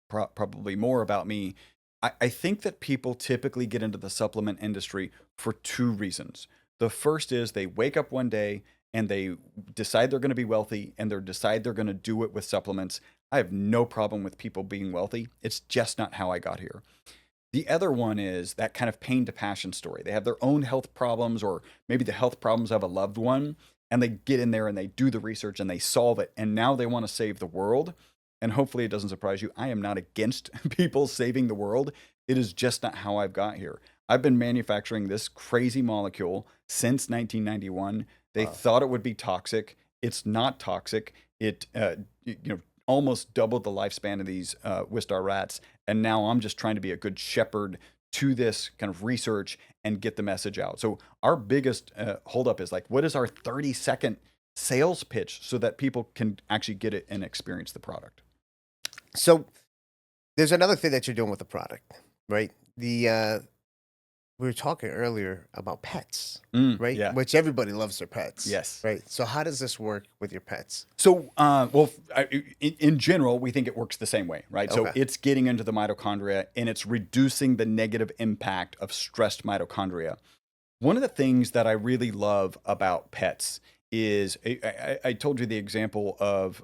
Speaker 1: probably more about me. I think that people typically get into the supplement industry for 2 reasons. The first is they wake up one day and they decide they're going to be wealthy and they decide they're going to do it with supplements. I have no problem with people being wealthy. It's just not how I got here. The other one is that kind of pain to passion story. They have their own health problems, or maybe the health problems of a loved one, and they get in there and they do the research and they solve it. And now they want to save the world. And hopefully it doesn't surprise you. I am not against people saving the world. It is just not how I've got here. I've been manufacturing this crazy molecule since 1991. They thought it would be toxic. It's not toxic. It, almost doubled the lifespan of these Wistar rats. And now I'm just trying to be a good shepherd to this kind of research and get the message out. So our biggest holdup is like, what is our 30-second sales pitch so that people can actually get it and experience the product?
Speaker 2: So there's another thing that you're doing with the product, right? We were talking earlier about pets, right?
Speaker 1: Yeah.
Speaker 2: Which everybody loves their pets.
Speaker 1: Yes.
Speaker 2: Right. So how does this work with your pets?
Speaker 1: So, in general, we think it works the same way, right?
Speaker 2: Okay.
Speaker 1: So it's getting into the mitochondria and it's reducing the negative impact of stressed mitochondria. One of the things that I really love about pets is I told you the example of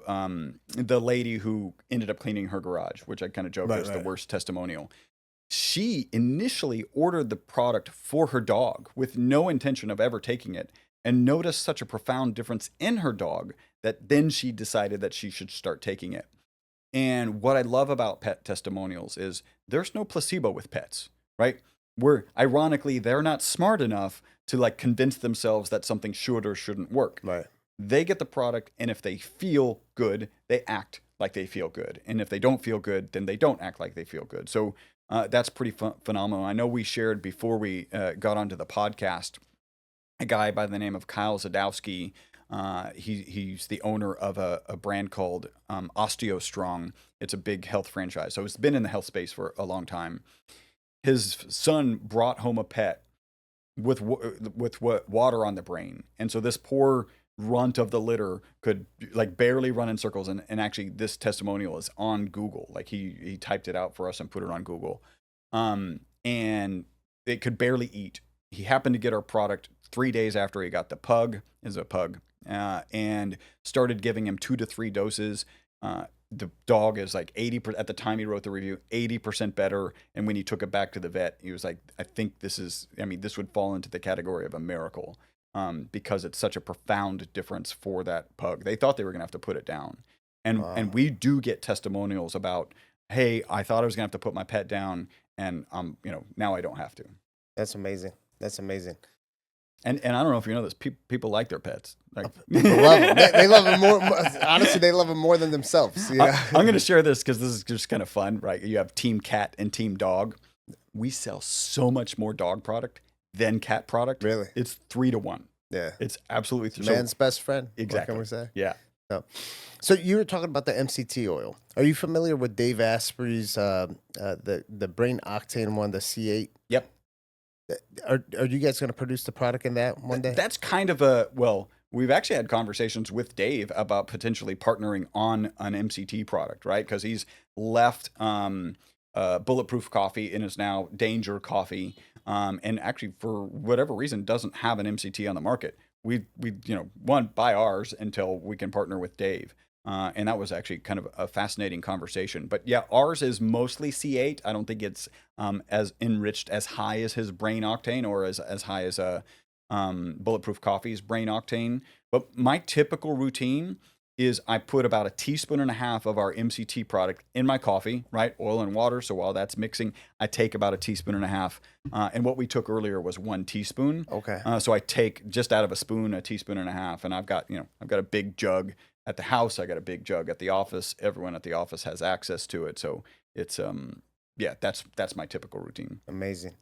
Speaker 1: the lady who ended up cleaning her garage, which I kind of joked is the worst testimonial. She initially ordered the product for her dog with no intention of ever taking it, and noticed such a profound difference in her dog that then she decided that she should start taking it. And what I love about pet testimonials is there's no placebo with pets, right? Ironically, they're not smart enough to like convince themselves that something should or shouldn't work.
Speaker 2: Right.
Speaker 1: They get the product, and if they feel good, they act like they feel good. And if they don't feel good, then they don't act like they feel good. So that's pretty phenomenal. I know we shared before we got onto the podcast a guy by the name of Kyle Zadowski. He's the owner of a brand called OsteoStrong. It's a big health franchise. So it's been in the health space for a long time. His son brought home a pet with water on the brain. And so this poor runt of the litter could like barely run in circles, and actually this testimonial is on Google. Like he typed it out for us and put it on Google, and it could barely eat. He happened to get our product 3 days after he got the pug, and started giving him 2 to 3 doses. The dog is like 80%, at the time he wrote the review, 80% better. And when he took it back to the vet, he was like, I think this would fall into the category of a miracle. Because it's such a profound difference for that pug. They thought they were going to have to put it down. And we do get testimonials about, hey, I thought I was going to have to put my pet down, and now I don't have to.
Speaker 2: That's amazing. That's amazing.
Speaker 1: And I don't know if you know this, people like their pets. Like,
Speaker 2: people love them. They love them more. Honestly, they love them more than themselves. Yeah.
Speaker 1: I'm going to share this because this is just kind of fun, right? You have team cat and team dog. We sell so much more dog product than cat product.
Speaker 2: Really?
Speaker 1: It's 3 to 1.
Speaker 2: Yeah.
Speaker 1: It's absolutely
Speaker 2: man's best friend.
Speaker 1: Exactly.
Speaker 2: What can we say?
Speaker 1: Yeah.
Speaker 2: So you were talking about the MCT oil. Are you familiar with Dave Asprey's the brain octane one, the C8?
Speaker 1: Yep.
Speaker 2: Are you guys going to produce the product in that one day?
Speaker 1: That's kind of we've actually had conversations with Dave about potentially partnering on an MCT product, right? Because he's left Bulletproof Coffee and is now Danger Coffee, and actually for whatever reason doesn't have an MCT on the market. We won't buy ours until we can partner with Dave. And that was actually kind of a fascinating conversation. But yeah, ours is mostly C8. I don't think it's as enriched as high as his Brain Octane or as high as Bulletproof Coffee's Brain Octane. But my typical routine is I put about 1.5 teaspoons of our MCT product in my coffee, right? Oil and water. So while that's mixing, I take about 1.5 teaspoons. And what we took earlier was 1 teaspoon.
Speaker 2: Okay.
Speaker 1: So I take just out of a spoon, 1.5 teaspoons. And I've got a big jug at the house. I got a big jug at the office. Everyone at the office has access to it. So it's, that's my typical routine.
Speaker 2: Amazing.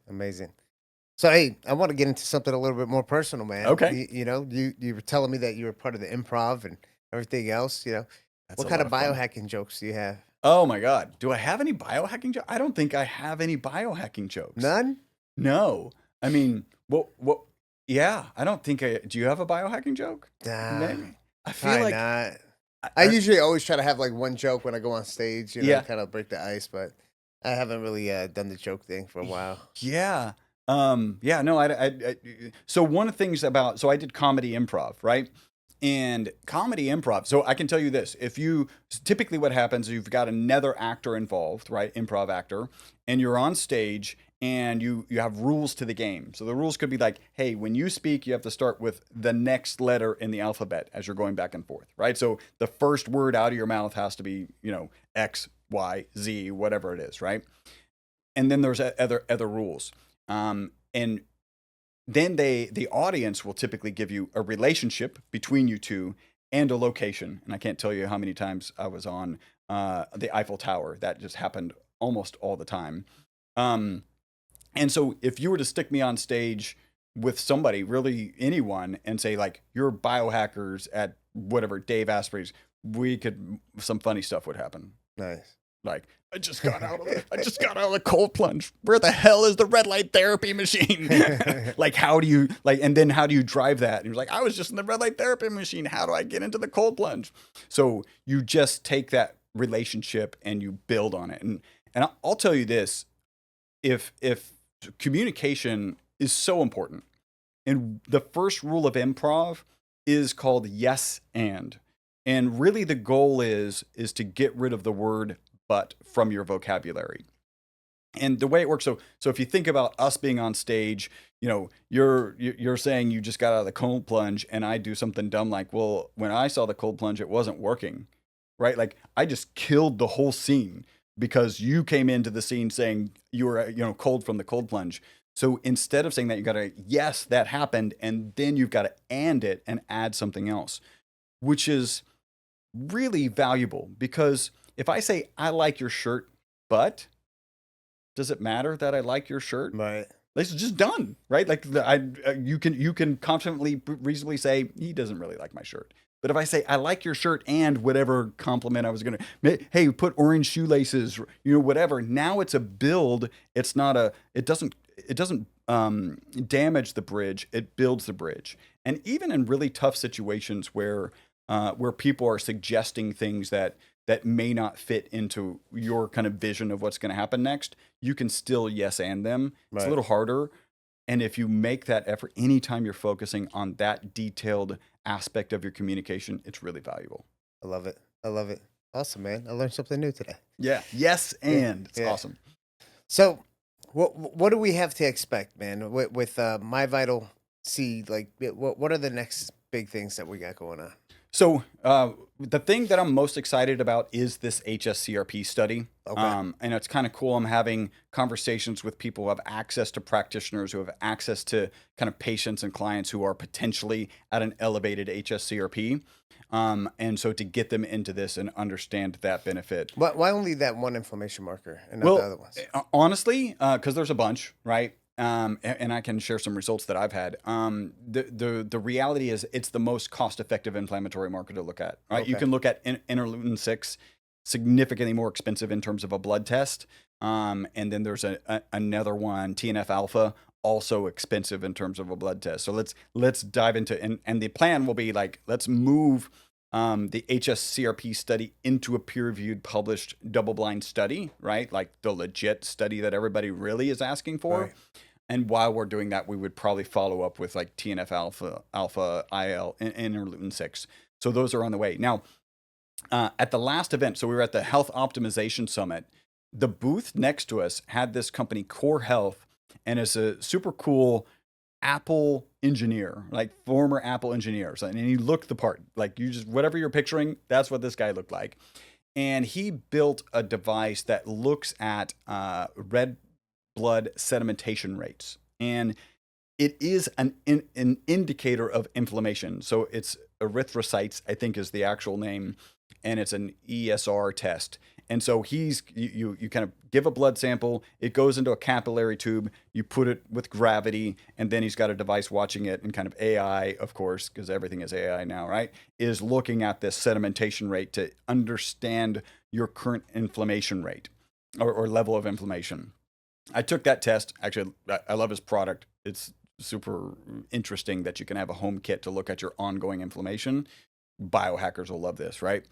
Speaker 2: So, hey, I want to get into something a little bit more personal, man.
Speaker 1: Okay.
Speaker 2: You were telling me that you were part of the Improv and everything else, What kind of biohacking jokes do you have?
Speaker 1: Oh my God. Do I have any biohacking jokes? I don't think I have any biohacking jokes.
Speaker 2: None?
Speaker 1: No. I mean, yeah, I don't think do you have a biohacking joke? Maybe. I feel like
Speaker 2: not. I usually always try to have like one joke when I go on stage, kind of break the ice, but I haven't really done the joke thing for a while.
Speaker 1: Yeah. No, so one of the things so I did comedy improv, right? And comedy improv. So I can tell you this, typically what happens is you've got another actor involved, right? Improv actor, and you're on stage and you have rules to the game. So the rules could be like, hey, when you speak, you have to start with the next letter in the alphabet as you're going back and forth, right? So the first word out of your mouth has to be, X, Y, Z, whatever it is, right? And then there's other rules. And then the audience will typically give you a relationship between you two and a location. And I can't tell you how many times I was on the Eiffel Tower. That just happened almost all the time. And so if you were to stick me on stage with somebody, really anyone, and say like, you're biohackers at whatever, Dave Asprey's, some funny stuff would happen.
Speaker 2: Nice.
Speaker 1: Like, I just got out of the cold plunge. Where the hell is the red light therapy machine? Like, and then how do you drive that? And you're like, I was just in the red light therapy machine. How do I get into the cold plunge? So you just take that relationship and you build on it. And I'll tell you this, if communication is so important, and the first rule of improv is called yes and really the goal is to get rid of the word but from your vocabulary. And the way it works, so if you think about us being on stage, you're saying you just got out of the cold plunge, and I do something dumb like, well, when I saw the cold plunge, it wasn't working, right? Like I just killed the whole scene because you came into the scene saying you were, cold from the cold plunge. So instead of saying that, you got to, yes, that happened, and then you've got to and it and add something else, which is really valuable because if I say, I like your shirt, but does it matter that I like your shirt?
Speaker 2: Right.
Speaker 1: It's just done, right? Like you can confidently, reasonably say, he doesn't really like my shirt. But if I say, I like your shirt and whatever compliment I was going to, hey, put orange shoelaces, whatever. Now it's a build. It's not it doesn't damage the bridge. It builds the bridge. And even in really tough situations where people are suggesting things that may not fit into your kind of vision of what's going to happen next, you can still yes and them. Right. It's a little harder. And if you make that effort, anytime you're focusing on that detailed aspect of your communication, it's really valuable.
Speaker 2: I love it. Awesome, man. I learned something new today.
Speaker 1: Yeah. Yes. And it's awesome.
Speaker 2: So what do we have to expect, man, with MyVitalC? Like, what are the next big things that we got going on?
Speaker 1: So the thing that I'm most excited about is this HSCRP study. Okay. And it's kind of cool. I'm having conversations with people who have access to practitioners, who have access to kind of patients and clients who are potentially at an elevated HSCRP. And so to get them into this and understand that benefit.
Speaker 2: Why only that one inflammation marker and not the other ones?
Speaker 1: Honestly, because there's a bunch, right? And I can share some results that I've had. The reality is it's the most cost-effective inflammatory marker to look at, right? Okay. You can look at interleukin-6, significantly more expensive in terms of a blood test. And then there's another one, TNF-alpha, also expensive in terms of a blood test. So let's dive into, and the plan will be like, let's move the HSCRP study into a peer-reviewed published double-blind study, right? Like the legit study that everybody really is asking for.
Speaker 2: Right.
Speaker 1: And while we're doing that, we would probably follow up with like TNF alpha, IL, and interleukin 6. So those are on the way. Now, at the last event, so we were at the Health Optimization Summit, the booth next to us had this company, Core Health, and it's a super cool Apple engineer, like former Apple engineers. And he looked the part, like you just, whatever you're picturing, that's what this guy looked like. And he built a device that looks at red blood sedimentation rates. And it is an indicator of inflammation. So it's erythrocytes, I think is the actual name, and it's an ESR test. And so you kind of give a blood sample, it goes into a capillary tube, you put it with gravity, and then he's got a device watching it, and kind of AI, of course, because everything is AI now, right, is looking at this sedimentation rate to understand your current inflammation rate or level of inflammation. I took that test. Actually, I love his product. It's super interesting that you can have a home kit to look at your ongoing inflammation. Biohackers will love this, right?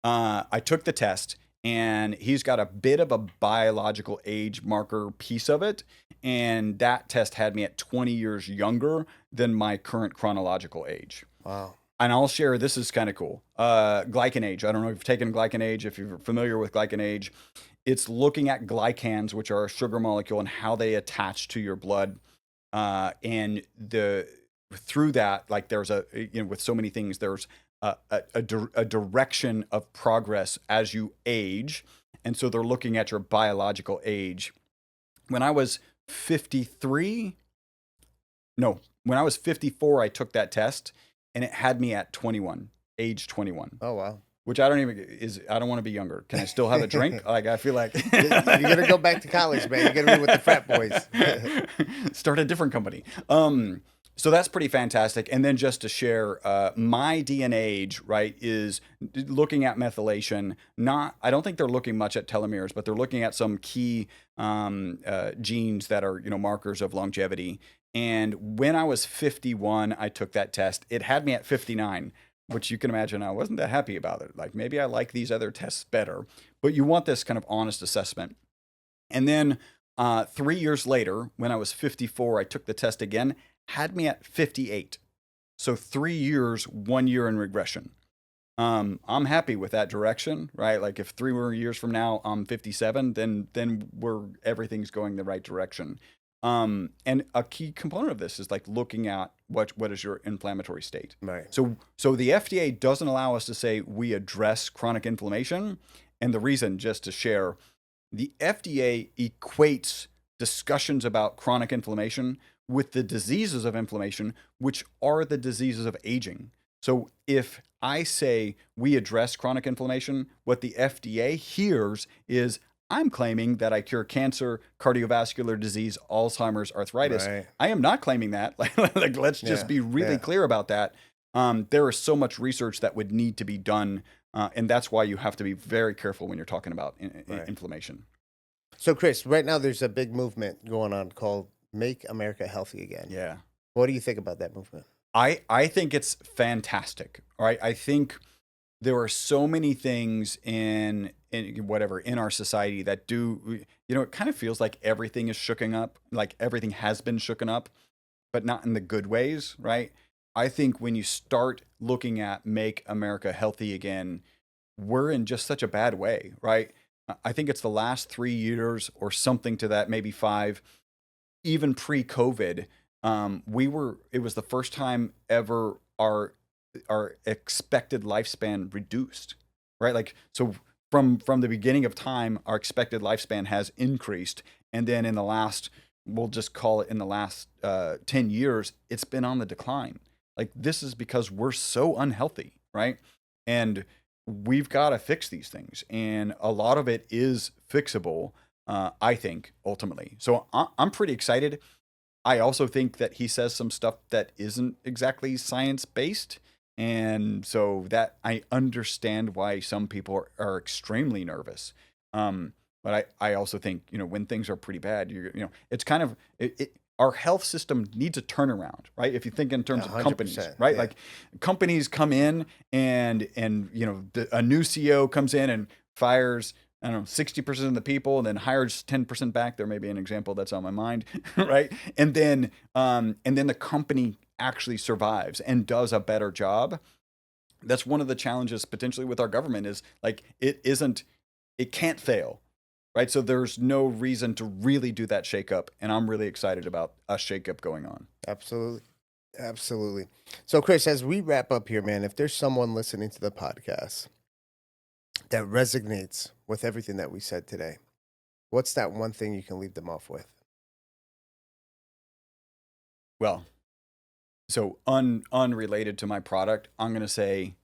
Speaker 1: I took the test, and he's got a bit of a biological age marker piece of it. And that test had me at 20 years younger than my current chronological age.
Speaker 2: Wow.
Speaker 1: And I'll share, this is kind of cool. Glycan age. I don't know if you've taken Glycan age, if you're familiar with Glycan age. It's looking at glycans, which are a sugar molecule, and how they attach to your blood. And through that, like there's with so many things, there's a direction of progress as you age. And so they're looking at your biological age. When I was 54, I took that test, and it had me at 21, age 21.
Speaker 2: Oh, wow.
Speaker 1: Which I don't want to be younger. Can I still have a drink? Like, I feel like
Speaker 2: You got to go back to college, man. You got to be with the frat boys.
Speaker 1: Start a different company. So that's pretty fantastic. And then just to share, my DNA age, right, is looking at methylation. I don't think they're looking much at telomeres, but they're looking at some key genes that are, markers of longevity. And when I was 51, I took that test. It had me at 59, which you can imagine I wasn't that happy about it. Like, maybe I like these other tests better. But you want this kind of honest assessment. And then 3 years later, when I was 54, I took the test again. Had me at 58. So 3 years, 1 year in regression. I'm happy with that direction, right? Like if 3 more years from now I'm 57, then everything's going the right direction. And a key component of this is like looking at what is your inflammatory state.
Speaker 2: Right.
Speaker 1: So the FDA doesn't allow us to say we address chronic inflammation. And the reason, just to share, the FDA equates discussions about chronic inflammation with the diseases of inflammation, which are the diseases of aging. So if I say we address chronic inflammation, what the FDA hears is I'm claiming that I cure cancer, cardiovascular disease, Alzheimer's, arthritis.
Speaker 2: Right.
Speaker 1: I am not claiming that. Like, let's just be really clear about that. There is so much research that would need to be done, and that's why you have to be very careful when you're talking about inflammation.
Speaker 2: So, Chris, right now there's a big movement going on called Make America Healthy Again.
Speaker 1: Yeah.
Speaker 2: What do you think about that movement?
Speaker 1: I think it's fantastic. Right. I think there are so many things in our society that do, it kind of feels like everything is shooken up, like everything has been shooken up, but not in the good ways, right? I think when you start looking at Make America Healthy Again, we're in just such a bad way, right? I think it's the last 3 years or something to that, maybe 5, even pre-COVID, it was the first time ever our expected lifespan reduced, right? Like, so from the beginning of time, our expected lifespan has increased. And then we'll just call it in the last 10 years, it's been on the decline. Like, this is because we're so unhealthy, right? And we've got to fix these things. And a lot of it is fixable, I think, ultimately. So I'm pretty excited. I also think that he says some stuff that isn't exactly science-based. And so that I understand why some people are extremely nervous. But I also think, when things are pretty bad, it's kind of, our health system needs a turnaround, right? If you think in terms of companies,
Speaker 2: 100%,
Speaker 1: right?
Speaker 2: yeah.
Speaker 1: Like companies come in and a new CEO comes in and fires, I don't know, 60% of the people and then hires 10% back. There may be an example that's on my mind, right? And then the company actually survives and does a better job. That's one of the challenges potentially with our government is like it can't fail, right? So there's no reason to really do that shakeup, and I'm really excited about a shakeup going on.
Speaker 2: Absolutely. Absolutely. So, Chris, as we wrap up here, man, if there's someone listening to the podcast that resonates with everything that we said today, what's that one thing you can leave them off with?
Speaker 1: Well, so unrelated to my product, I'm going to say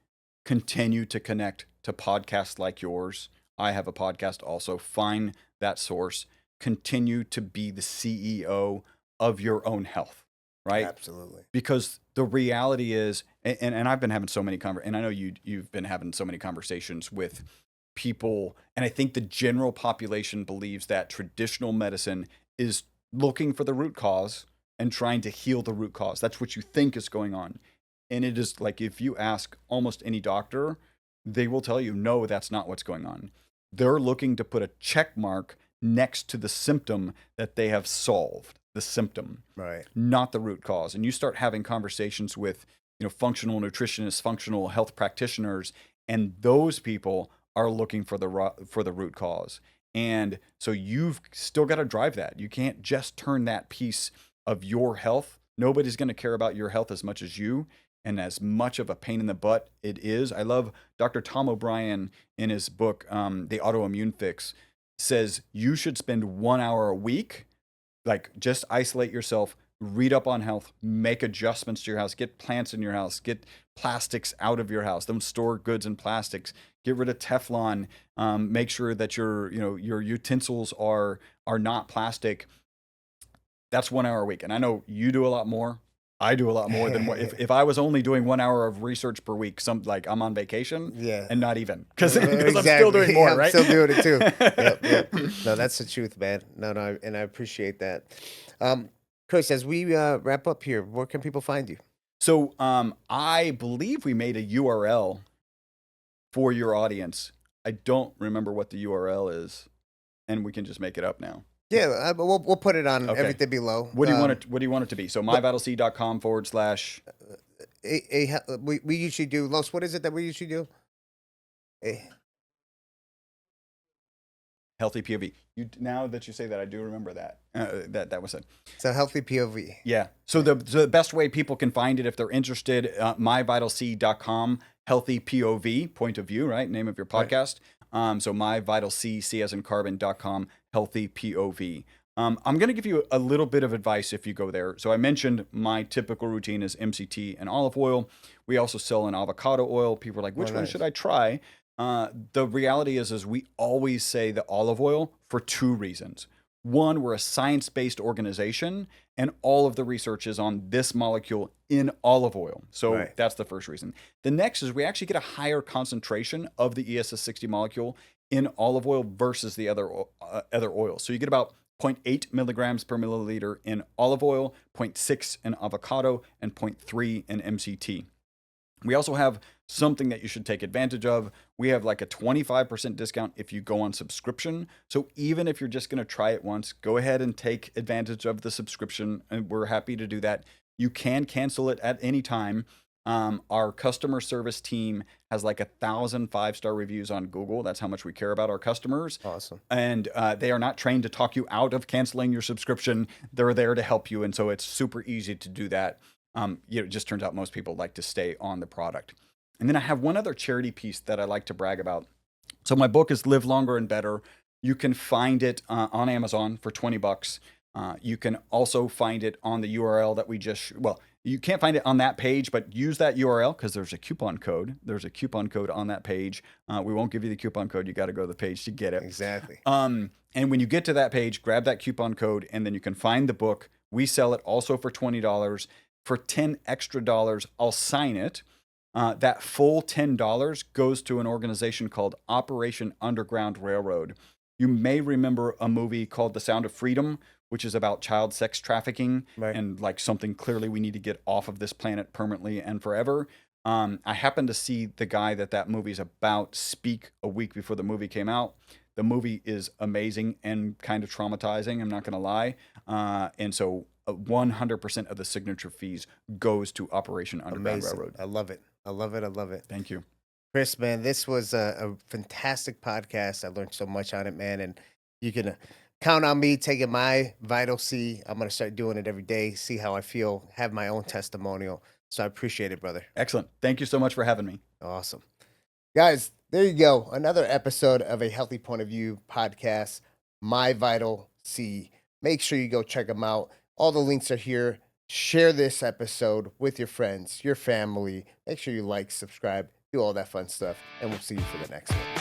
Speaker 1: continue to connect to podcasts like yours. I have a podcast also. Find that source. Continue to be the CEO of your own health, right?
Speaker 2: Absolutely.
Speaker 1: Because the reality is, and I've been having so many and I know you've been having so many conversations with people, and I think the general population believes that traditional medicine is looking for the root cause and trying to heal the root cause. That's what you think is going on. And it is like, if you ask almost any doctor, they will tell you, no, that's not what's going on. They're looking to put a check mark next to the symptom that they have solved, the symptom,
Speaker 2: Right.
Speaker 1: not the root cause. And you start having conversations with, functional nutritionists, functional health practitioners, and those people are looking for the root cause. And so you've still got to drive that. You can't just turn that piece of your health. Nobody's going to care about your health as much as you. And as much of a pain in the butt it is. I love Dr. Tom O'Brien in his book, The Autoimmune Fix, says you should spend 1 hour a week, like just isolate yourself, read up on health, make adjustments to your house, get plants in your house, get plastics out of your house, don't store goods in plastics, get rid of Teflon, make sure that your utensils are not plastic. That's 1 hour a week. And I know you do a lot more. I do a lot more than what if I was only doing 1 hour of research per week, I'm on vacation,
Speaker 2: Yeah.
Speaker 1: and not even because
Speaker 2: Exactly.
Speaker 1: I'm still doing more,
Speaker 2: I'm
Speaker 1: right?
Speaker 2: still doing it too. Yep. No, that's the truth, man. No, and I appreciate that. Chris, as we wrap up here, where can people find you?
Speaker 1: So I believe we made a URL for your audience. I don't remember what the URL is, and we can just make it up now.
Speaker 2: Yeah, we'll put it on
Speaker 1: Okay.
Speaker 2: everything below.
Speaker 1: What do you want it? What do you want it to be? So myvitalc.com /
Speaker 2: we usually do, Los, what is it that we usually do?
Speaker 1: healthy POV. Now that you say that, I do remember that. That was it.
Speaker 2: So healthy POV.
Speaker 1: Yeah. So the best way people can find it if they're interested, myvitalc.com, healthy POV, point of view, right? Name of your podcast. Right. So myvitalc, C as in carbon.com, healthy POV. I'm going to give you a little bit of advice if you go there. So I mentioned my typical routine is MCT and olive oil. We also sell an avocado oil. People are like, which one should I try? The reality is we always say the olive oil for two reasons. One, we're a science-based organization, and all of the research is on this molecule in olive oil. So that's the first reason. The next is we actually get a higher concentration of the ESS60 molecule in olive oil versus the other oils. So you get about 0.8 milligrams per milliliter in olive oil, 0.6 in avocado, and 0.3 in MCT. We also have something that you should take advantage of. We have like a 25% discount if you go on subscription. So even if you're just going to try it once, go ahead and take advantage of the subscription, and we're happy to do that. You can cancel it at any time. Our customer service team has like 1,000 5-star reviews on Google. That's how much we care about our customers.
Speaker 2: Awesome.
Speaker 1: And they are not trained to talk you out of canceling your subscription. They're there to help you. And so it's super easy to do that. It just turns out most people like to stay on the product. And then I have one other charity piece that I like to brag about. So my book is Live Longer and Better. You can find it on Amazon for $20. You can also find it on the URL that we just, you can't find it on that page, but use that URL because there's a coupon code. There's a coupon code on that page. We won't give you the coupon code. You got to go to the page to get it.
Speaker 2: Exactly.
Speaker 1: And when you get to that page, grab that coupon code, and then you can find the book. We sell it also for $20. For $10 extra, I'll sign it. That full $10 goes to an organization called Operation Underground Railroad. You may remember a movie called The Sound of Freedom which is about child sex trafficking
Speaker 2: Right.
Speaker 1: and like something clearly we need to get off of this planet permanently and forever. I happened to see the guy that movie is about speak a week before the movie came out. The movie is amazing and kind of traumatizing, I'm not going to lie. And so 100% of the signature fees goes to Operation Underground
Speaker 2: Amazing.
Speaker 1: Railroad.
Speaker 2: I love it. I love it. I love it.
Speaker 1: Thank you.
Speaker 2: Chris, man, this was a fantastic podcast. I learned so much on it, man. And you can count on me taking my MyVitalC. I'm going to start doing it every day, see how I feel, have my own testimonial. So I appreciate it, brother.
Speaker 1: Excellent. Thank you so much for having me.
Speaker 2: Awesome. Guys, there you go. Another episode of a Healthy Point of View podcast, MyVitalC. Make sure you go check them out. All the links are here. Share this episode with your friends, your family. Make sure you like, subscribe, do all that fun stuff. And we'll see you for the next one.